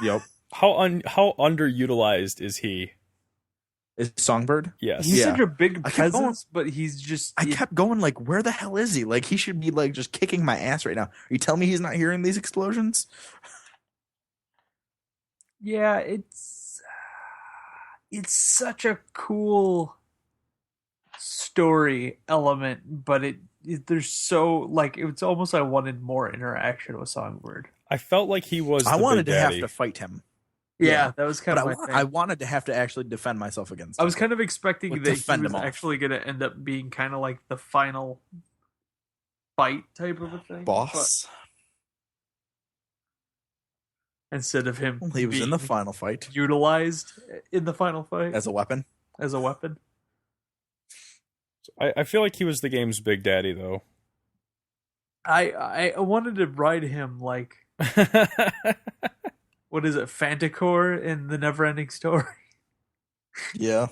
Yep. How underutilized is he? Is Songbird? Yes. He's Yeah. such a big I kept going- presence, but he's just. I kept going like, where the hell is he? Like, he should be like just kicking my ass right now. Are you telling me he's not hearing these explosions? Yeah, it's such a cool story element, but there's so like it's almost I wanted more interaction with Songbird. I felt like he was. I the wanted Big to have Daddy. to fight him. Yeah, Yeah. that was kind But of my thing. I wanted to have to actually defend myself against I him. was kind of expecting Like, that he defend was him off. actually going to end up being kind of like the final fight type of a thing. Boss. But instead of him He was in the being final fight utilized in the final fight as a weapon. as a weapon. I feel like he was the game's Big Daddy, though. I wanted to ride him like, what is it, Fantacore in the Neverending Story? Yeah.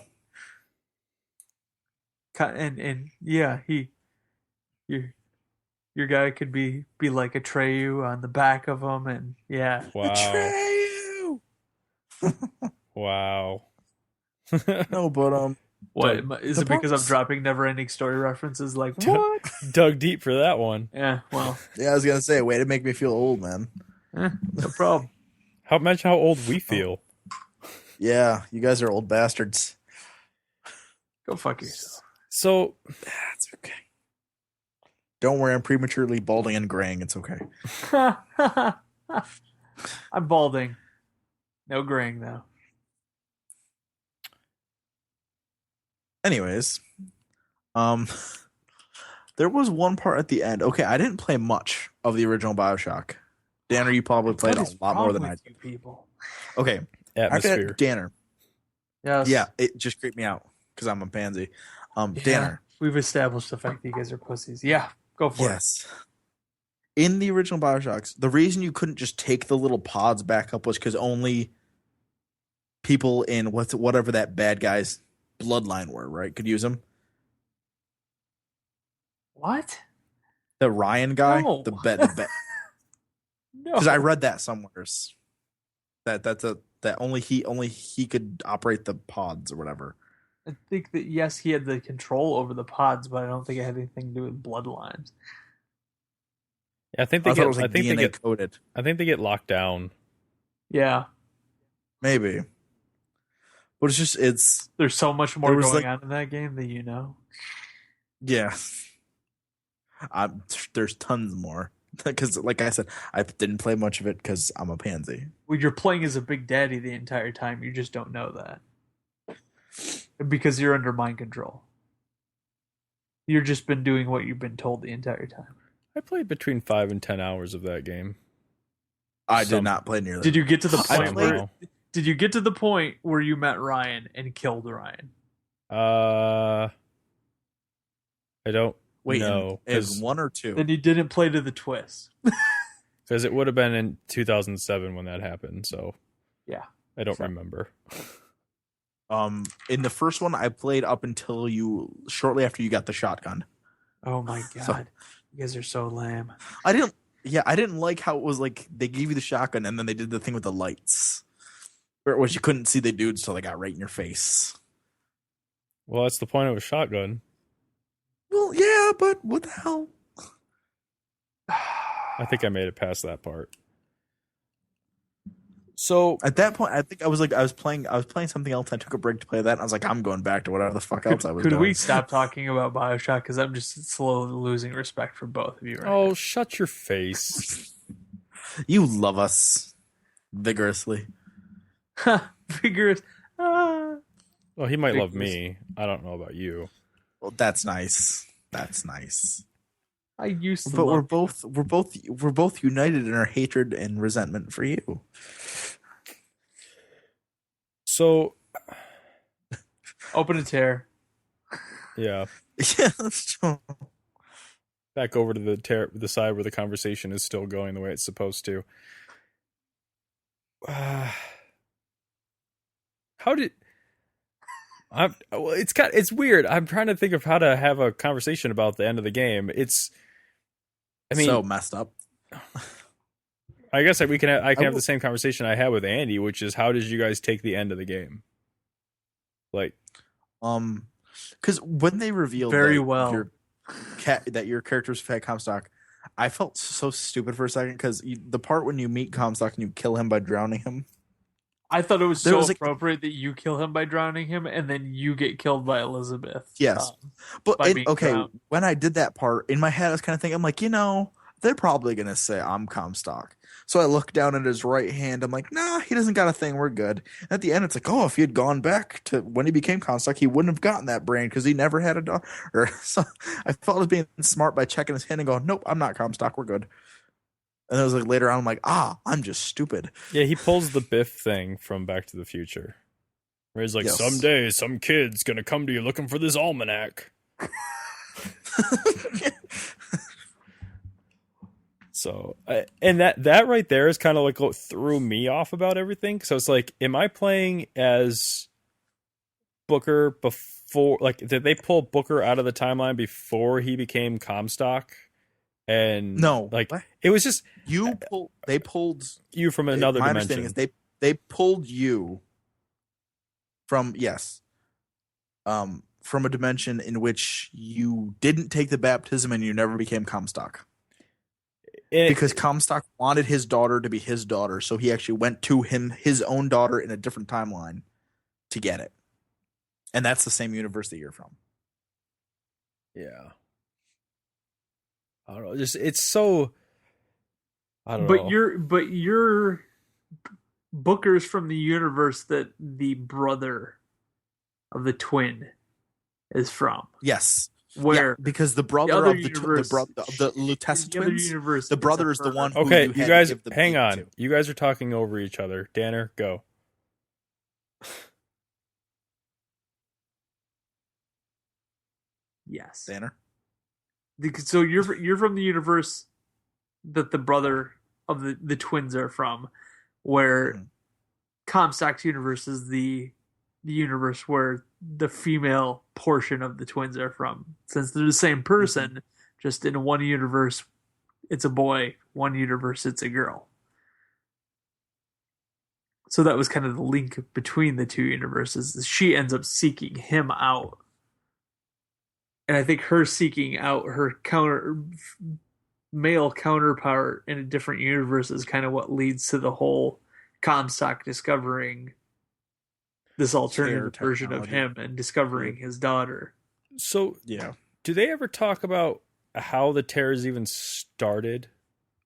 And yeah, your guy could be like Atreyu on the back of him, and yeah. Wow. Betray you! Wow. No, but What is the it because I'm boss- dropping Neverending Story references? Like what? Dug deep for that one. Yeah, well, yeah, I was gonna say, way to make me feel old, man. no problem. Imagine how old we feel. Yeah, you guys are old bastards. Go fuck yourself. So That's okay. Don't worry, I'm prematurely balding and graying. It's okay. I'm balding. No graying though. Anyways, there was one part at the end. Okay, I didn't play much of the original BioShock. Danner, you probably played What a is lot more wrong than I with did. you people? Okay, atmosphere. Danner. Yes. Yeah, it just creeped me out because I'm a pansy. Yeah, Danner. we've established the fact that you guys are pussies. Yeah, go for it. Yes. In the original BioShocks, the reason you couldn't just take the little pods back up was because only people in whatever that bad guy's bloodline were, right, could use them. What? The Ryan guy, No. the No. because I read that somewhere. That only he could operate the pods or whatever. I think that yes, he had the control over the pods, but I don't think it had anything to do with bloodlines. I think I they thought it get. was like I think they DNA get. coded. I think they get locked down. Yeah, Maybe, but it's there's so much more There was, going like- on in that game that you know. yeah. There's tons more because, like I said, I didn't play much of it because I'm a pansy. Well, you're playing as a big daddy the entire time. You just don't know that because you're under mind control. You've just been doing what you've been told the entire time. I played between 5 and 10 hours of that game. I Some- did not play nearly. Did you get to the I point played- where? Did you get to the point where you met Ryan and killed Ryan? I don't Wait, know in one or two? Then you didn't play to the twist. because it would have been in 2007 when that happened. So Yeah. I don't Sure. remember. In the first one, I played up until shortly after you got the shotgun. Oh my god, So- you guys are so lame. I didn't like how it was like they gave you the shotgun and then they did the thing with the lights, where it was you couldn't see the dudes till they got right in your face. Well, that's the point of a shotgun. Well, yeah, but what the hell? I think I made it past that part. So At that point, I think I was playing something else. I took a break to play that, and I was like, I'm going back to whatever the fuck else I was Could doing. we stop talking about BioShock? Because I'm just slowly losing respect for both of you right oh, shut your face. You love us vigorously. now. Vigors. Ah. Well, he might love Vigors. me. I don't know about you. Well, that's nice. That's nice. I used to But love we're both united in our hatred and resentment for you. So Open a tear. yeah, Yeah, that's true. back over to the side where the conversation is still going the way it's supposed to. How did it's weird. I'm trying to think of how to have a conversation about the end of the game. I mean, so messed up. I guess I can have will- the same conversation I had with Andy, which is how did you guys take the end of the game? Like, Because when they revealed Very well. your character's fat Comstock, I felt so stupid for a second because the part when you meet Comstock and you kill him by drowning him. I thought it was There so was, like- appropriate that you kill him by drowning him, and then you get killed by Elizabeth. Yes. But when I did that part in my head, I was kind of thinking, I'm like, they're probably gonna say I'm Comstock. So I look down at his right hand. I'm like, nah, he doesn't got a thing. We're good. And at the end, it's like, oh, if he had gone back to when he became Comstock, he wouldn't have gotten that brain because he never had a daughter. So I felt I was being smart by checking his hand and going, nope, I'm not Comstock. We're good. And it was like later on, I'm like, I'm just stupid. Yeah, he pulls the Biff thing from Back to the Future. Where he's like, Yes. someday some kid's gonna come to you looking for this almanac. So, and that right there is kind of like what threw me off about everything. So it's like, am I playing as Booker before, like, did they pull Booker out of the timeline before he became Comstock? And No, like, what? it was just they pulled you from another my dimension. understanding is they pulled you from from a dimension in which you didn't take the baptism and you never became Comstock. Because Comstock wanted his daughter to be his daughter, so he actually went to his own daughter in a different timeline to get it. And that's the same universe that you're from. Yeah. I don't know. Just it's so. I don't know. But your Booker's from the universe that the brother of the twin is from. Yes. Where because the brother of the Lutessa twins, the brother is the one. Okay, you guys, hang on. You guys are talking over each other. Danner, go. Yes, Danner. So you're from the universe that the brother of the twins are from, where Comstock's universe is the universe where the female portion of the twins are from. Since they're the same person, just in one universe it's a boy, one universe it's a girl. So that was kind of the link between the two universes. She ends up seeking him out. And I think her seeking out her male counterpart in a different universe is kind of what leads to the whole Comstock discovering this alternative version of him and discovering his daughter. So, do they ever talk about how the tears even started?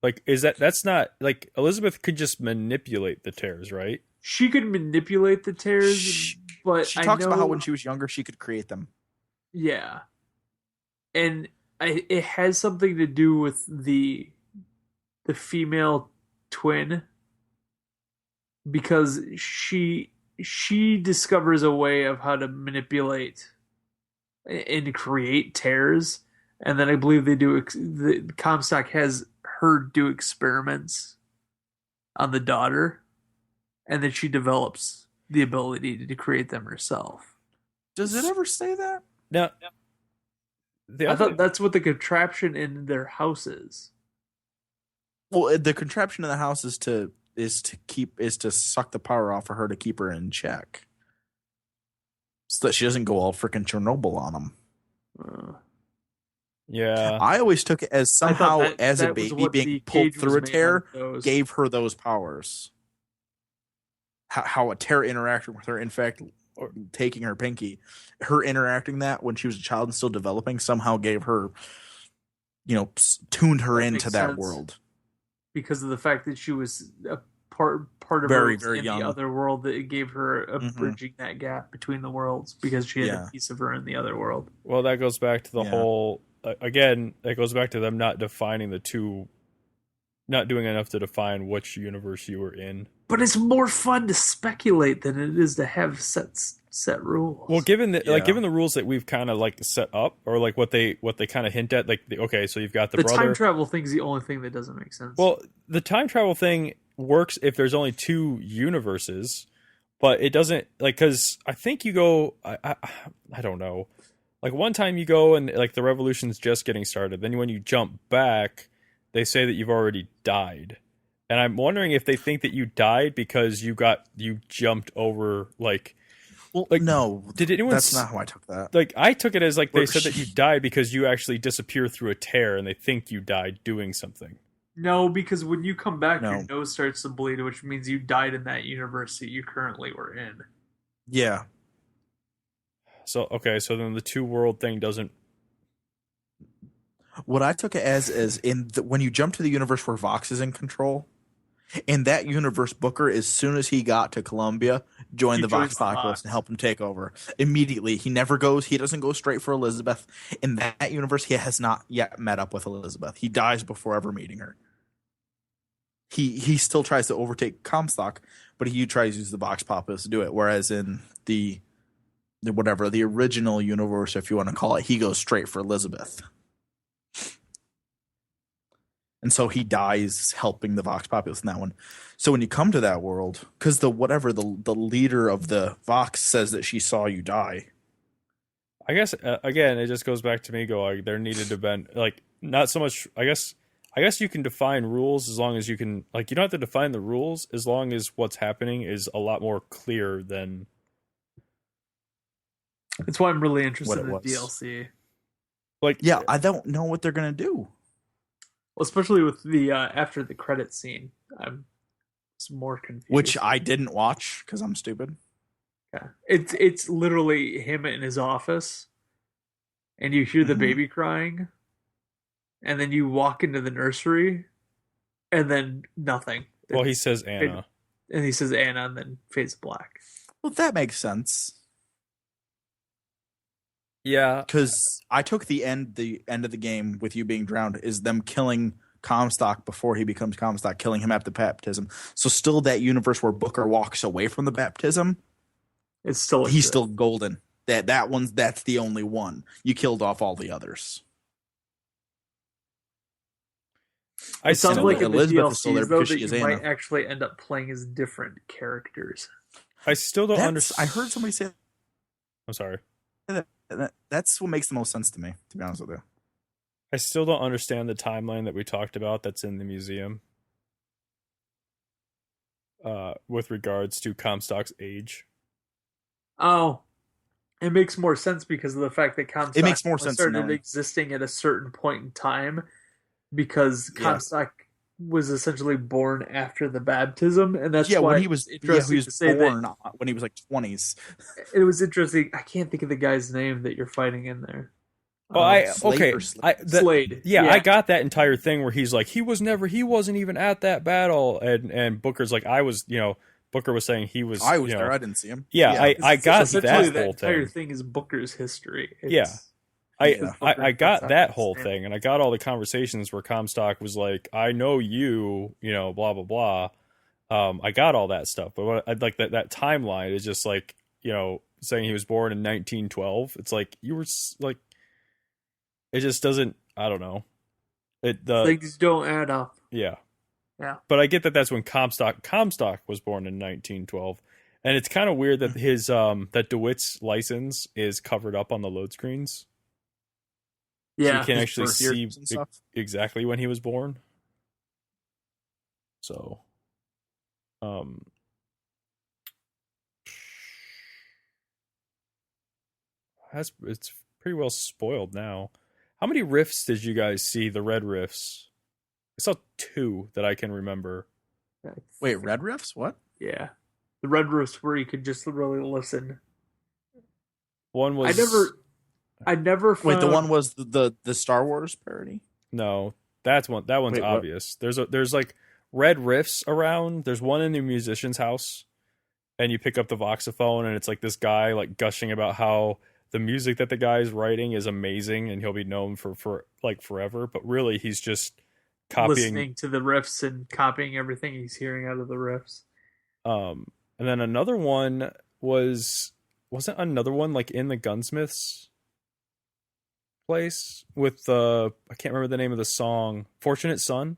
Like, that's not, like, Elizabeth could just manipulate the tears, right? She could manipulate the tears, but she talks about how when she was younger, she could create them. Yeah. And it has something to do with the female twin, because she discovers a way of how to manipulate and create tears, and then I believe the Comstock has her do experiments on the daughter, and then she develops the ability to create them herself. Does it ever say that? No. I thought that's what the contraption in their house is. Well, the contraption in the house is to suck the power off of her to keep her in check, so that she doesn't go all freaking Chernobyl on them. Yeah, I always took it as somehow as a baby being pulled through a tear gave her those powers. How a tear interacted with her, in fact, taking her pinky, her interacting that when she was a child and still developing somehow gave her, tuned her into that world. Because of the fact that she was a part of very, her very in young. The other world, that it gave her a bridging that gap between the worlds, because she had a piece of her in the other world. Well, that goes back to the whole, again, that goes back to them not defining the two, not doing enough to define which universe you were in. But it's more fun to speculate than it is to have set rules. Well, given the rules that we've kind of like set up, or like what they kind of hint at, like so you've got the brother. Time travel thing's the only thing that doesn't make sense. Well, the time travel thing works if there's only two universes, but it doesn't, like, because I think you go, I don't know, like one time you go and like the revolution's just getting started. Then when you jump back, they say that you've already died. And I'm wondering if they think that you died because you jumped over, like, Well, Like, no, did anyone? That's not how I took that. Like, I took it as like they Well, said that you died because you actually disappear through a tear, and they think you died doing something. No, because when you come back, your No. nose starts to bleed, which means you died in that universe that you currently were in. Yeah. So okay, so then the two world thing doesn't. What I took it as is when you jump to the universe where Vox is in control, in that universe, Booker, as soon as he got to Columbia, joined He the joins Vox the Populace Vox. and helped him take over. Immediately. He doesn't go straight for Elizabeth. In that universe, he has not yet met up with Elizabeth. He dies before ever meeting her. He still tries to overtake Comstock, but he tries to use the Vox Populace to do it. Whereas in the original universe, if you want to call it, he goes straight for Elizabeth. And so he dies helping the Vox Populace in that one. So when you come to that world, because the leader of the Vox says that she saw you die. I guess again, it just goes back to me. Like, there needed to be like not so much. I guess you can define rules as long as you can. Like, you don't have to define the rules as long as what's happening is a lot more clear than. That's why I'm really interested in the was. DLC. Like, Yeah, I don't know what they're gonna do. Well, especially with the after the credit scene, I'm more confused. Which I didn't watch because I'm stupid. Yeah. It's literally him in his office, and you hear the baby crying, and then you walk into the nursery, and then nothing. Well, he says Anna. And he says Anna, and then fades to black. Well, that makes sense. Yeah, Because I took the end of the game with you being drowned is them killing Comstock before he becomes Comstock, killing him after baptism. So still that universe where Booker walks away from the baptism, It's still he's still golden. That's the only one. You killed off all the others. It sounds still, like in the Elizabeth is still DLCs, there though, because that she is you might Anna. actually end up playing as different characters. I still don't understand. I heard somebody say I'm sorry. that's what makes the most sense to me, to be honest with you. I still don't understand the timeline that we talked about that's in the museum. With regards to Comstock's age. Oh, it makes more sense because of the fact that Comstock It makes more sense started knowing. existing at a certain point in time, because Comstock was essentially born after the baptism, and that's why when he was interesting to say born that when he was like 20s. it was interesting. I can't think of the guy's name that you're fighting in there. Well, Slade. Yeah, I got that entire thing where he's like, he wasn't even at that battle, and Booker's like, Booker was saying he was. I was there. I didn't see him. Yeah, I got essentially that whole entire thing. thing is Booker's history. I got that whole thing, and I got all the conversations where Comstock was like, I know you, blah blah blah. I got all that stuff, but what I'd like that timeline is just like, saying he was born in 1912. It's like you were like, it just doesn't. I don't know. Things don't add up. Yeah. Yeah. But I get that that's when Comstock was born in 1912. And it's kind of weird that his that DeWitt's license is covered up on the load screens. So you can't actually see exactly when he was born. So it's pretty well spoiled now. How many riffs did you guys see? The red riffs? I saw 2 that I can remember. Wait, red riffs? What? Yeah, the red riffs where you could just really listen. One was I never. Wait, the one was the Star Wars parody. No, that's one. That one's obvious. There's like red riffs around. There's one in the musician's house, and you pick up the voxophone, and it's like this guy like gushing about how the music that the guy's writing is amazing, and he'll be known for like forever. But really, he's just listening to the riffs and copying everything he's hearing out of the riffs. And then another one wasn't another one like in the gunsmith's place with I can't remember the name of the song, Fortunate Son.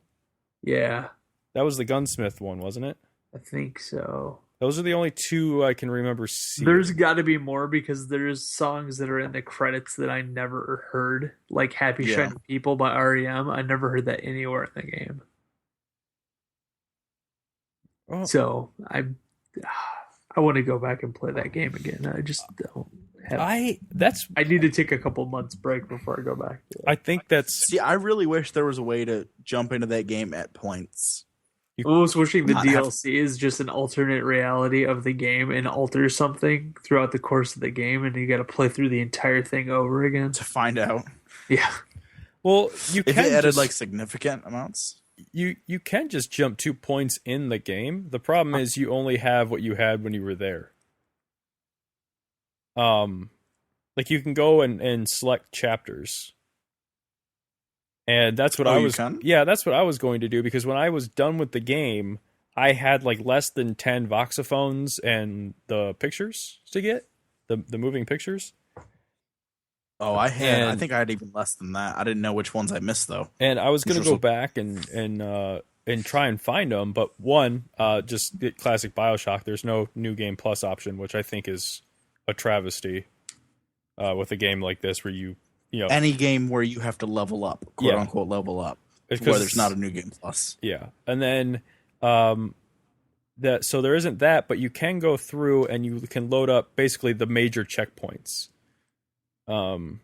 Yeah, that was the gunsmith one, wasn't it? I think so. Those are the only 2 I can remember seeing. There's got to be more because there's songs that are in the credits that I never heard, like Happy Shiny People by REM. I never heard that anywhere in the game. So I want to go back and play that game again. I just don't have. I need to take a couple months break before I go back. I think that's. See, I really wish there was a way to jump into that game at points. I was wishing the DLC is just an alternate reality of the game and alters something throughout the course of the game, and you got to play through the entire thing over again to find out. Yeah. Well, if it added like significant amounts. You can just jump 2 points in the game. The problem is you only have what you had when you were there. Like you can go and select chapters. And that's what that's what I was going to do, because when I was done with the game, I had like less than 10 voxophones and the pictures to get, the moving pictures. Oh, I think I had even less than that. I didn't know which ones I missed though. And I was going to go back and try and find them, but just get classic BioShock. There's no New Game Plus option, which I think is a travesty with a game like this where you know, any game where you have to level up, quote unquote level up, where there's not a New Game Plus. Yeah, and then so there isn't that, but you can go through and you can load up basically the major checkpoints. And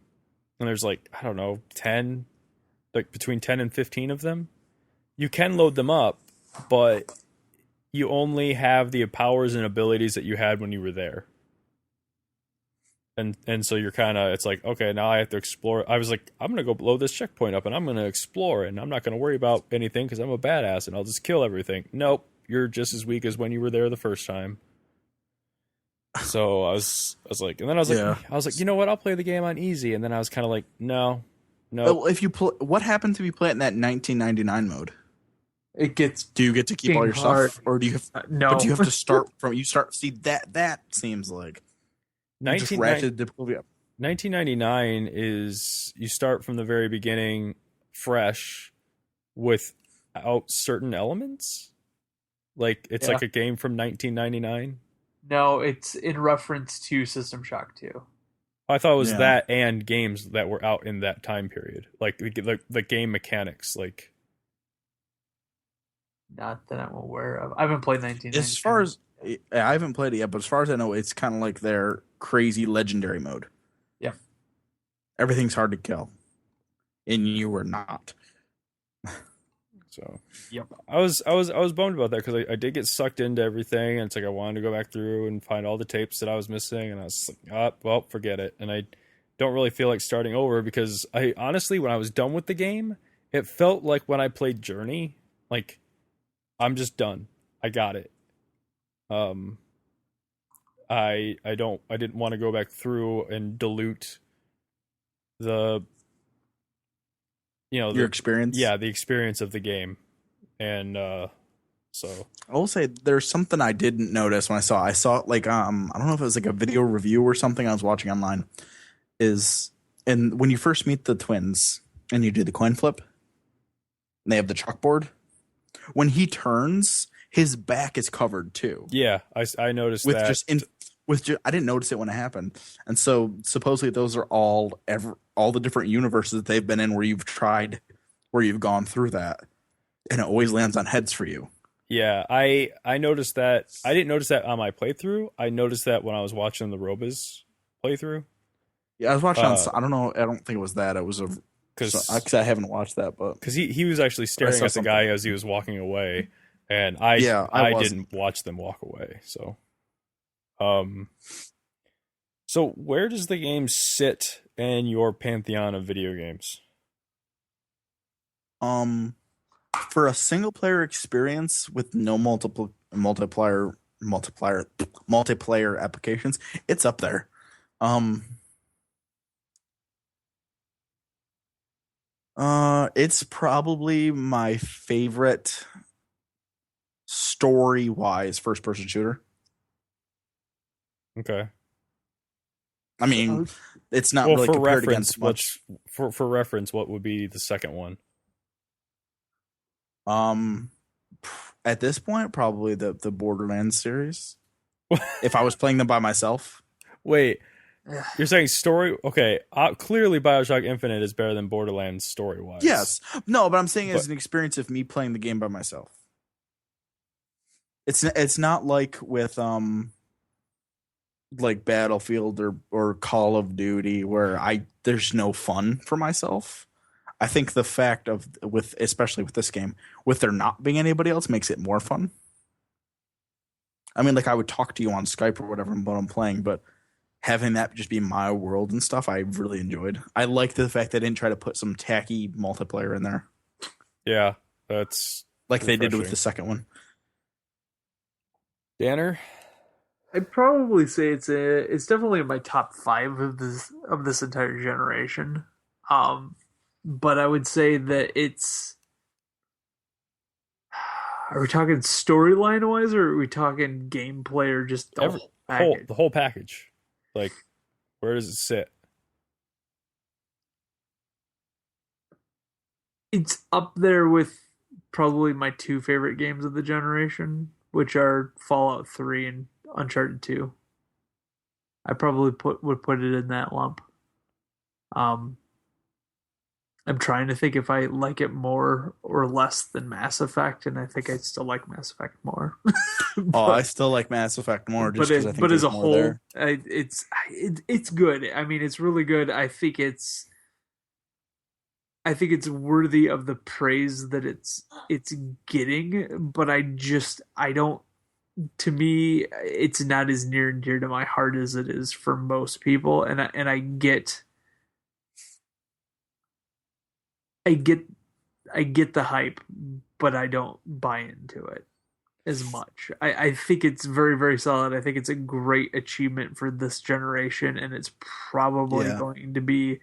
there's like, I don't know, 10, like between 10 and 15 of them. You can load them up, but you only have the powers and abilities that you had when you were there. And so you're kind of, it's like, okay, now I have to explore. I was like, I'm going to go blow this checkpoint up and I'm going to explore and I'm not going to worry about anything because I'm a badass and I'll just kill everything. Nope, you're just as weak as when you were there the first time. So I was like, and then I was like, you know what? I'll play the game on easy. And then I was kind of like, no. Well, if you what happens if you play it in that 1999 mode? Do you get to keep all your stuff, or do you have no? But do you have to start from? See that seems like 1999 is you start from the very beginning, fresh, without certain elements. Like it's like a game from 1999. No, it's in reference to System Shock 2. I thought it was that and games that were out in that time period, like the game mechanics, like. Not that I'm aware of. I haven't played 1999. As far as I haven't played it yet, but as far as I know, it's kind of like their crazy legendary mode. Yeah, everything's hard to kill, and you were not. So yep, I was bummed about that because I did get sucked into everything, and it's like I wanted to go back through and find all the tapes that I was missing, and I was like, well, forget it. And I don't really feel like starting over because I honestly, when I was done with the game, it felt like when I played Journey, like I'm just done. I got it. I didn't want to go back through and dilute the. Your experience? Yeah, the experience of the game. And so I will say there's something I didn't notice when I saw like I don't know if it was like a video review or something I was watching online, and when you first meet the twins and you do the coin flip and they have the chalkboard, when he turns, his back is covered too. Yeah, I noticed that. I didn't notice it when it happened, and so supposedly those are all the different universes that they've been in where you've gone through that, and it always lands on heads for you. Yeah, I noticed that. I didn't notice that on my playthrough. I noticed that when I was watching the Robas playthrough. Yeah, I was watching. I don't know. I don't think it was that. It was because I haven't watched that, but because he was actually staring at the guy as he was walking away, and I didn't watch them walk away. So. So where does the game sit in your pantheon of video games? For a single player experience with no multiplayer applications, it's up there. It's probably my favorite story-wise first-person shooter. Okay. I mean, it's not really compared against much. For reference, what would be the second one? At this point, probably the Borderlands series. If I was playing them by myself. Wait, you're saying story? Okay, clearly BioShock Infinite is better than Borderlands story-wise. Yes. No, but I'm saying as an experience of me playing the game by myself. It's not like with like Battlefield or Call of Duty where there's no fun for myself. I think the fact of especially with this game, with there not being anybody else makes it more fun. I mean, like I would talk to you on Skype or whatever when I'm playing, but having that just be my world and stuff, I really enjoyed. I liked the fact they didn't try to put some tacky multiplayer in there. Yeah, that's like refreshing. They did with the second one. Danner? I'd probably say it's definitely in my top 5 of this entire generation. But I would say that it's. Are we talking storyline wise, or are we talking gameplay, or just the whole package? The whole package. Like, where does it sit? It's up there with probably my 2 favorite games of the generation, which are Fallout 3 and Uncharted 2. I probably would put it in that lump. I'm trying to think if I like it more or less than Mass Effect, and I think I still like Mass Effect more. I still like Mass Effect more, just because I think but as a more whole, there. it's good. I mean, it's really good. I think it's worthy of the praise that it's getting, but I don't. To me, it's not as near and dear to my heart as it is for most people, and I get the hype, but I don't buy into it as much. I think it's very, very solid. I think it's a great achievement for this generation, and it's probably going to be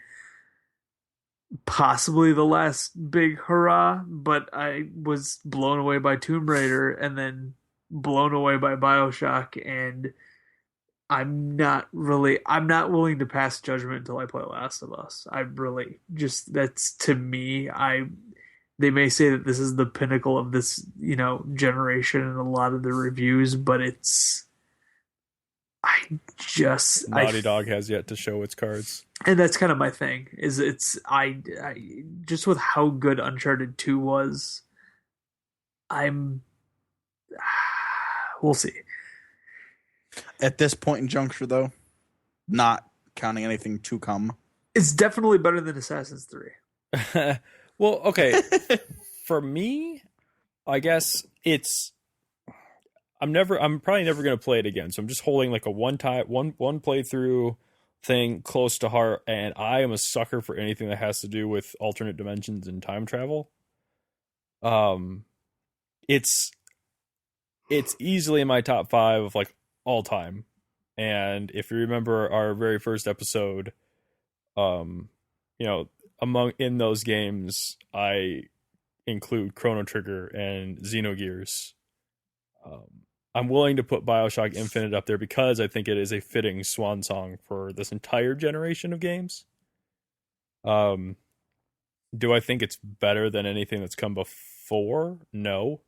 possibly the last big hurrah, but I was blown away by Tomb Raider and then blown away by BioShock, and I'm not willing to pass judgment until I play Last of Us. I really just, that's, to me, they may say that this is the pinnacle of this, generation in a lot of the reviews, but Naughty Dog has yet to show its cards. And that's kind of my thing, is I just with how good Uncharted 2 was, we'll see. At this point in juncture, though, not counting anything to come, it's definitely better than Assassin's 3. Well, okay. For me, I guess I'm probably never going to play it again. So I'm just holding like a one playthrough thing close to heart. And I am a sucker for anything that has to do with alternate dimensions and time travel. It's easily in my top 5 of like all time. And if you remember our very first episode, in those games, I include Chrono Trigger and Xenogears. I'm willing to put BioShock Infinite up there because I think it is a fitting swan song for this entire generation of games. Do I think it's better than anything that's come before? No.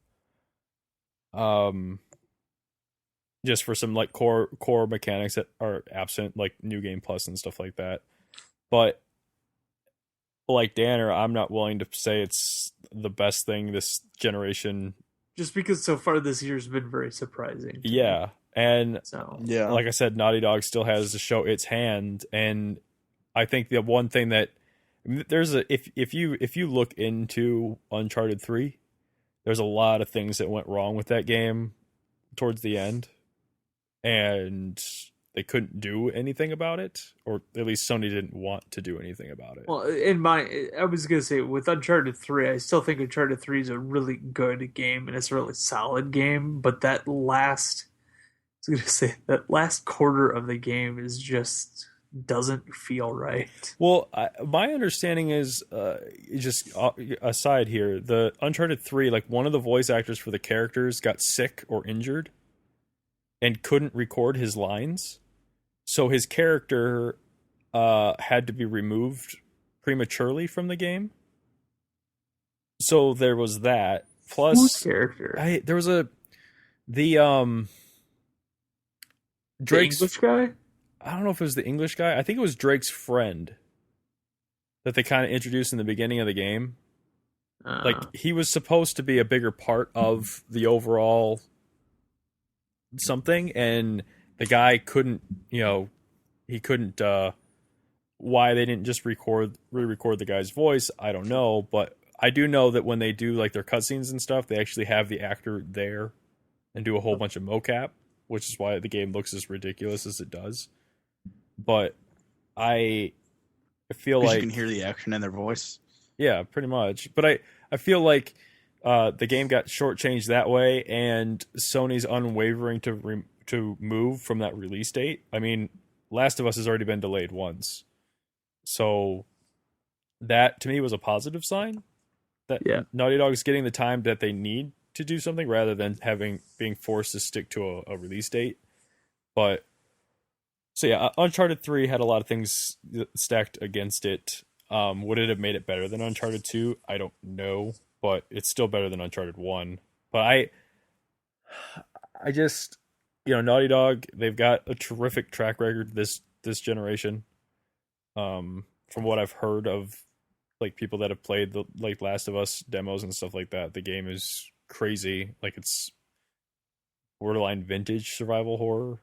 Just for some like core mechanics that are absent, like New Game Plus and stuff like that. But like Danner, I'm not willing to say it's the best thing this generation. Just because so far this year's been very surprising. Yeah. And so, like I said, Naughty Dog still has to show its hand. And I think the one thing that if you look into Uncharted 3, there's a lot of things that went wrong with that game towards the end. And they couldn't do anything about it, or at least Sony didn't want to do anything about it. Well, I was going to say, with Uncharted 3, I still think Uncharted 3 is a really good game, and it's a really solid game, but that last quarter of the game is just doesn't feel right. Well, my understanding is, just aside here, the Uncharted 3, like one of the voice actors for the characters got sick or injured and couldn't record his lines. So his character had to be removed prematurely from the game. So there was that. Plus, whose character? There was the Drake's English guy. I don't know if it was the English guy. I think it was Drake's friend that they kind of introduced in the beginning of the game. Like he was supposed to be a bigger part of the overall something, and the guy couldn't, he couldn't. Why they didn't just re-record the guy's voice, I don't know, but I do know that when they do like their cutscenes and stuff, they actually have the actor there and do a whole bunch of mocap, which is why the game looks as ridiculous as it does. But I feel like you can hear the action in their voice. Yeah, pretty much. But I feel like the game got shortchanged that way, and Sony's unwavering to move from that release date. I mean, Last of Us has already been delayed once. So that, to me, was a positive sign that Naughty Dog is getting the time that they need to do something rather than being forced to stick to a release date. But, so yeah, Uncharted 3 had a lot of things stacked against it. Would it have made it better than Uncharted 2? I don't know, but it's still better than Uncharted 1. But I just, Naughty Dog, they've got a terrific track record this generation. From what I've heard of like people that have played the like Last of Us demos and stuff like that, the game is crazy. Like it's borderline vintage survival horror.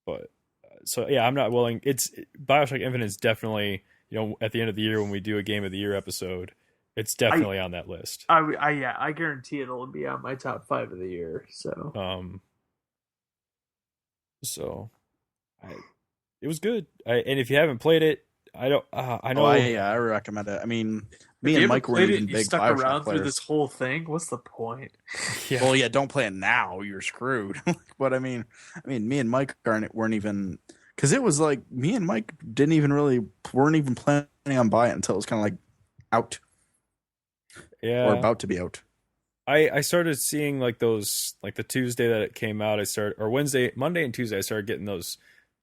But so yeah, I'm not willing. It's BioShock Infinite is definitely, at the end of the year when we do a Game of the Year episode, it's definitely on that list. I guarantee it'll be on my top 5 of the year. So it was good. And if you haven't played it, I know. I recommend it. I mean, me and Mike were even big stuck BioShock around players. through this whole thing. What's the point? Yeah. Well, yeah, don't play it now. You're screwed. But I mean, me and Mike weren't even, because it was like me and Mike weren't even planning on buying it until it was kind of like out. Yeah, or about to be out. I started seeing like those, like the Tuesday that it came out, Monday and Tuesday, I started getting those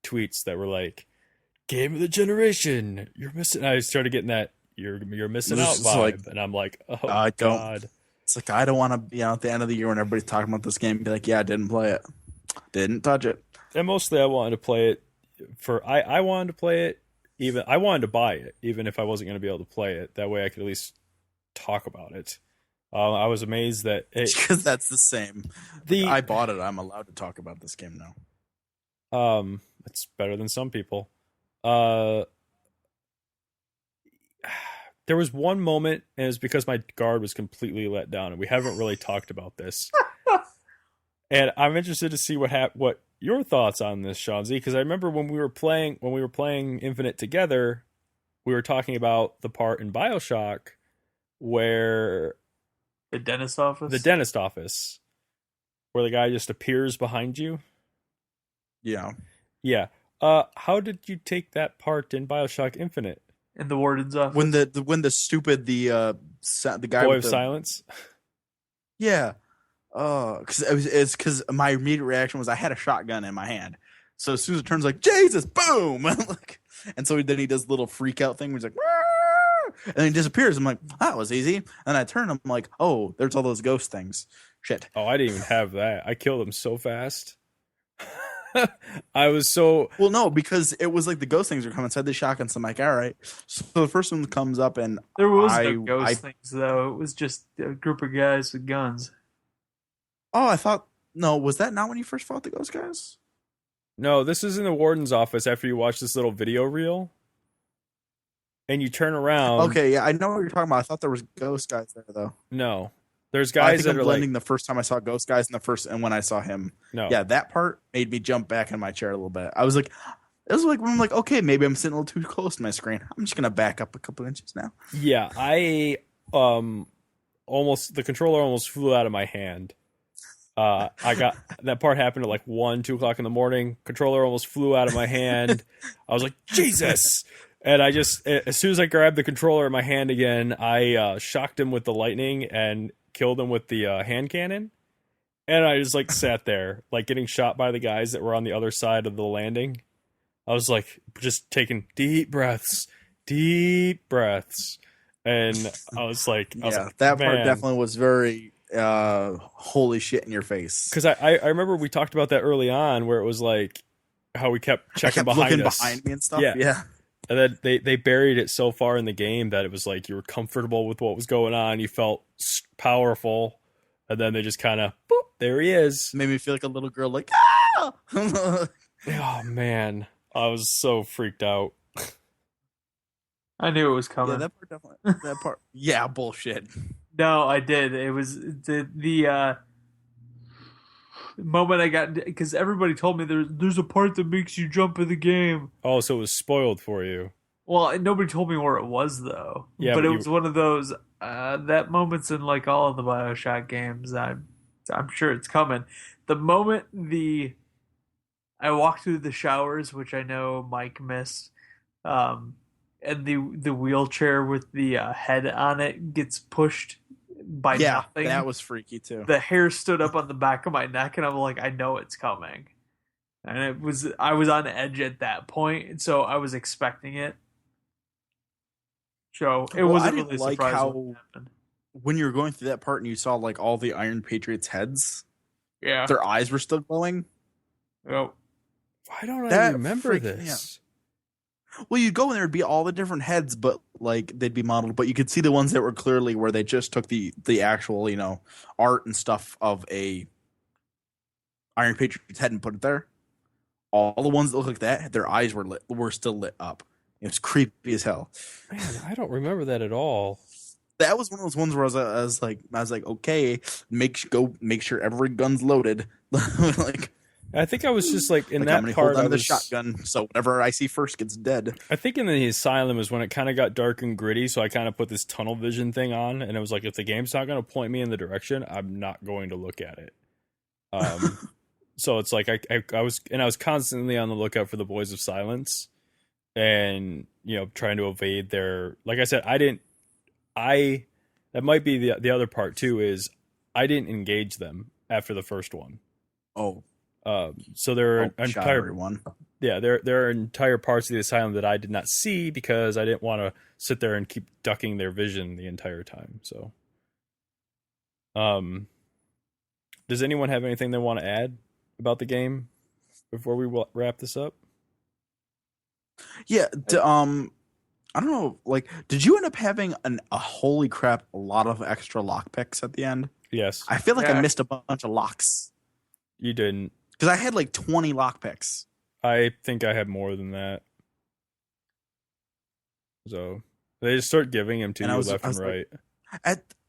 tweets that were like, "Game of the generation, you're missing." I started getting that you're missing out vibe, like, and I'm like, oh God. It's like I don't want to be at the end of the year when everybody's talking about this game and be like, yeah, I didn't play it, didn't touch it. And mostly I wanted to play it I wanted to play it, I wanted to buy it even if I wasn't going to be able to play it. That way I could at least talk about it. I was amazed that because that's the same. I bought it. I'm allowed to talk about this game now. It's better than some people. There was one moment, and it was because my guard was completely let down, and we haven't really talked about this. And I'm interested to see what your thoughts on this, Sean Z, because I remember when we were playing Infinite together, we were talking about the part in BioShock where the dentist office, where the guy just appears behind you. Yeah. How did you take that part in BioShock Infinite? In the warden's office, when the stupid the guy Boy with of Silence. Yeah. Because my immediate reaction was I had a shotgun in my hand, so as soon as it turns like Jesus, boom, and so then he does a little freak out thing where he's like, and then he disappears. I'm like, that was easy. And I turn, I'm like, oh, there's all those ghost things. Shit. Oh, I didn't even have that. I killed him so fast. I was so no, because it was like the ghost things were coming inside the shotgun. So I'm like, all right. So the first one comes up, and there was no ghost things though. It was just a group of guys with guns. Oh, I thought was that not when you first fought the ghost guys? No, this is in the warden's office after you watch this little video reel, and you turn around. Okay, yeah, I know what you're talking about. I thought there was ghost guys there though. No. There's guys that are blending the first time I saw ghost guys and when I saw him. No. Yeah, that part made me jump back in my chair a little bit. I was like, I'm like, okay, maybe I'm sitting a little too close to my screen. I'm just gonna back up a couple inches now. Yeah, I the controller almost flew out of my hand. I got that part happened at like 1-2 o'clock in the morning. Controller almost flew out of my hand. I was like, Jesus. And I just, as soon as I grabbed the controller in my hand again, I shocked him with the lightning and killed him with the hand cannon. And I just like sat there, like getting shot by the guys that were on the other side of the landing. I was like, just taking deep breaths. And I was like, that part definitely was very holy shit in your face. Because I remember we talked about that early on, where it was like how we kept checking behind us. Behind me and stuff. Yeah. And then they buried it so far in the game that it was like you were comfortable with what was going on. You felt powerful. And then they just kind of, There he is. Made me feel like a little girl, like, ah! Oh, man. I was so freaked out. I knew it was Yeah, coming. that part definitely. That part. Yeah, bullshit. No, I did. It was the moment I got, because everybody told me there's a part that makes you jump in the game. Oh, so it was spoiled for you. Well, nobody told me where it was though. Yeah, but but it was one of those that moments in like all of the BioShock games. I'm sure it's coming. The moment I walked through the showers, which I know Mike missed, and the wheelchair with the head on it gets pushed by nothing. That was freaky too. The hair stood up on the back of my neck, and I'm like, I know it's coming. And I was on edge at that point, and so I was expecting it. So it wasn't really like surprising how when it happened. when you were going through that part and you saw like all the Iron Patriots' heads, Yeah. their eyes were still glowing. Yep. Why don't I That remember freaked me this? Well, you'd go and there'd be all the different heads, but like they'd be modeled, but you could see the ones that were clearly where they just took the actual, art and stuff of a Iron Patriot's head and put it there. All the ones that look like that, their eyes were still lit up. It was creepy as hell. Man, I don't remember that at all. That was one of those ones where I was like, okay, make sure every gun's loaded. Like, I think I was just like in like I'm that gonna part. hold I on to the was, shotgun, so whatever I see first gets dead. I think in the asylum is when it kind of got dark and gritty, so I kind of put this tunnel vision thing on, and it was like, if the game's not going to point me in the direction, I'm not going to look at it. So it's like I was constantly on the lookout for the Boys of Silence, and trying to evade their. Like I said, that might be the other part too, is I didn't engage them after the first one. Oh. So there are there are entire parts of the asylum that I did not see because I didn't want to sit there and keep ducking their vision the entire time. So, does anyone have anything they want to add about the game before we wrap this up? Yeah. I don't know. Like, did you end up having a holy crap, a lot of extra lockpicks at the end? Yes. I feel like I missed a bunch of locks. You didn't. Because I had like 20 lockpicks. I think I had more than that. So they just start giving them to you left and right.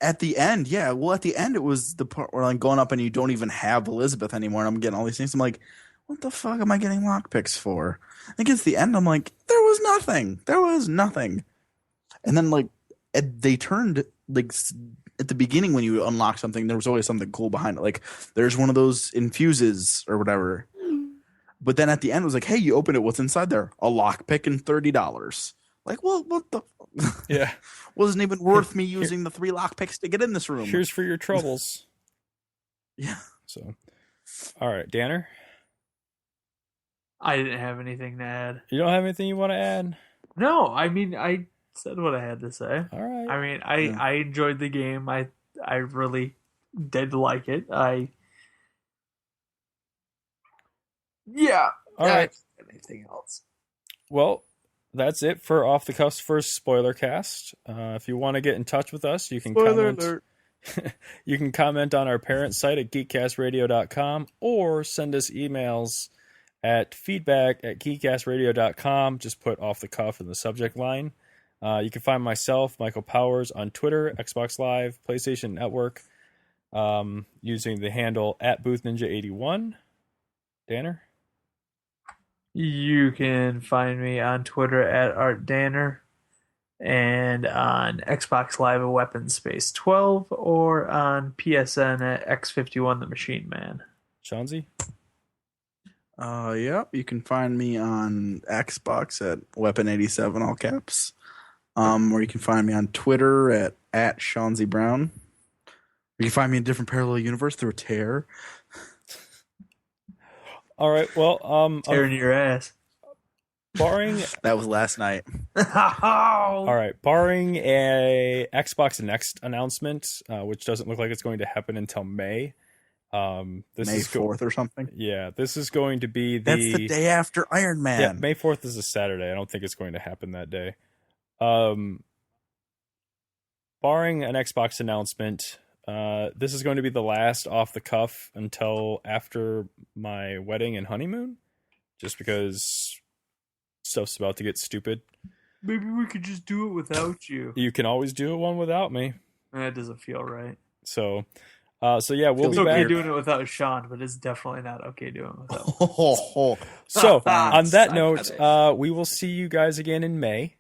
At the end, yeah. Well, at the end, it was the part where I'm going up and you don't even have Elizabeth anymore, and I'm getting all these things. I'm like, what the fuck am I getting lockpicks for? I think it's the end. I'm like, there was nothing. There was nothing. And then like they turned like at the beginning when you unlock something, there was always something cool behind it. Like there's one of those infuses or whatever. But then at the end it was like, hey, you open it. What's inside there? A lockpick and $30. Like, well, what the? Yeah. Wasn't even worth me using the 3 lockpicks to get in this room. Here's for your troubles. Yeah. So, all right, Danner. I didn't have anything to add. You don't have anything you want to add? No, I mean I said what I had to say. All right. I mean I enjoyed the game. I really did like it. Yeah. All right. Anything else? Well, that's it for Off the Cuff's first spoiler cast. If you want to get in touch with us, you can comment. You can comment on our parent site at geekcastradio.com or send us emails at feedback@geekcastradio.com. Just put Off the Cuff in the subject line. You can find myself, Michael Powers, on Twitter, Xbox Live, PlayStation Network, using the handle @BoothNinja81. Danner? You can find me on Twitter @ArtDanner and on Xbox Live at WeaponsSpace12 or on PSN at X51 The Machine Man. Shanzi? Yep. You can find me on Xbox at Weapon87, all caps. Or you can find me on Twitter at Shanzi Brown. You can find me in a different parallel universe through a tear. All right. Well, Tearing your ass. barring That was last night. all right, barring a Xbox Next announcement, which doesn't look like it's going to happen until May. This May is 4th or something. Yeah, this is going to be That's the day after Iron Man. Yeah, May 4th is a Saturday. I don't think it's going to happen that day. Barring an Xbox announcement, This is going to be the last off the cuff until after my wedding and honeymoon, just because stuff's about to get stupid. Maybe we could just do it without you. You can always do one without me. That doesn't feel right. So yeah, we'll It's be okay back. doing it without Sean, but it's definitely not okay doing it without. So on that I note, got it. we will see you guys again in May.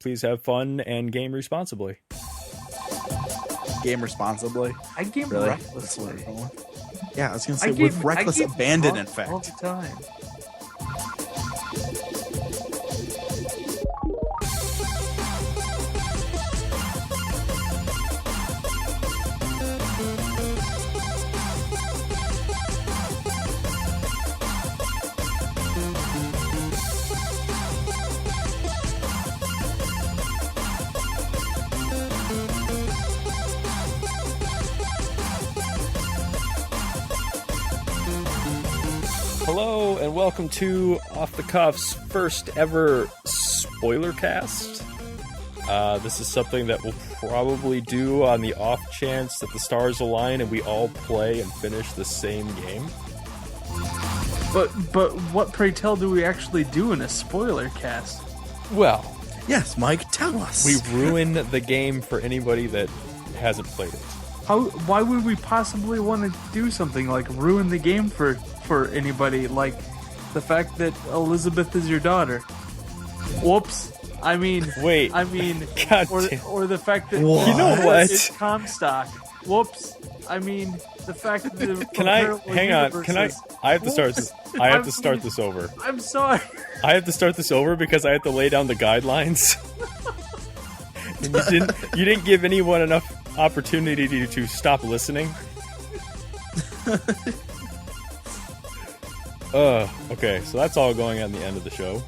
Please have fun and game responsibly. Game responsibly. I game Really? recklessly. Yeah, I was gonna I say game- with reckless I game abandon. In drunk all fact, the time. Hello and welcome to Off the Cuff's first ever spoiler cast. This is something that we'll probably do on the off chance that the stars align and we all play and finish the same game. But what, pray tell, do we actually do in a spoiler cast? Well, yes, Mike, tell us. we ruin the game for anybody that hasn't played it. Why would we possibly want to do something like ruin the game for anybody? Like the fact that Elizabeth is your daughter. Whoops. I mean, Wait. I mean, God or damn. the fact that What? You know what? it's Comstock. Whoops. I mean, the fact that the Can I parallel hang on? Can I? universes- I have to start. Whoops. I have to start this over. I'm sorry. I have to start this over because I have to lay down the guidelines. And you didn't give anyone enough opportunity to stop listening. Okay, so that's all going on the end of the show.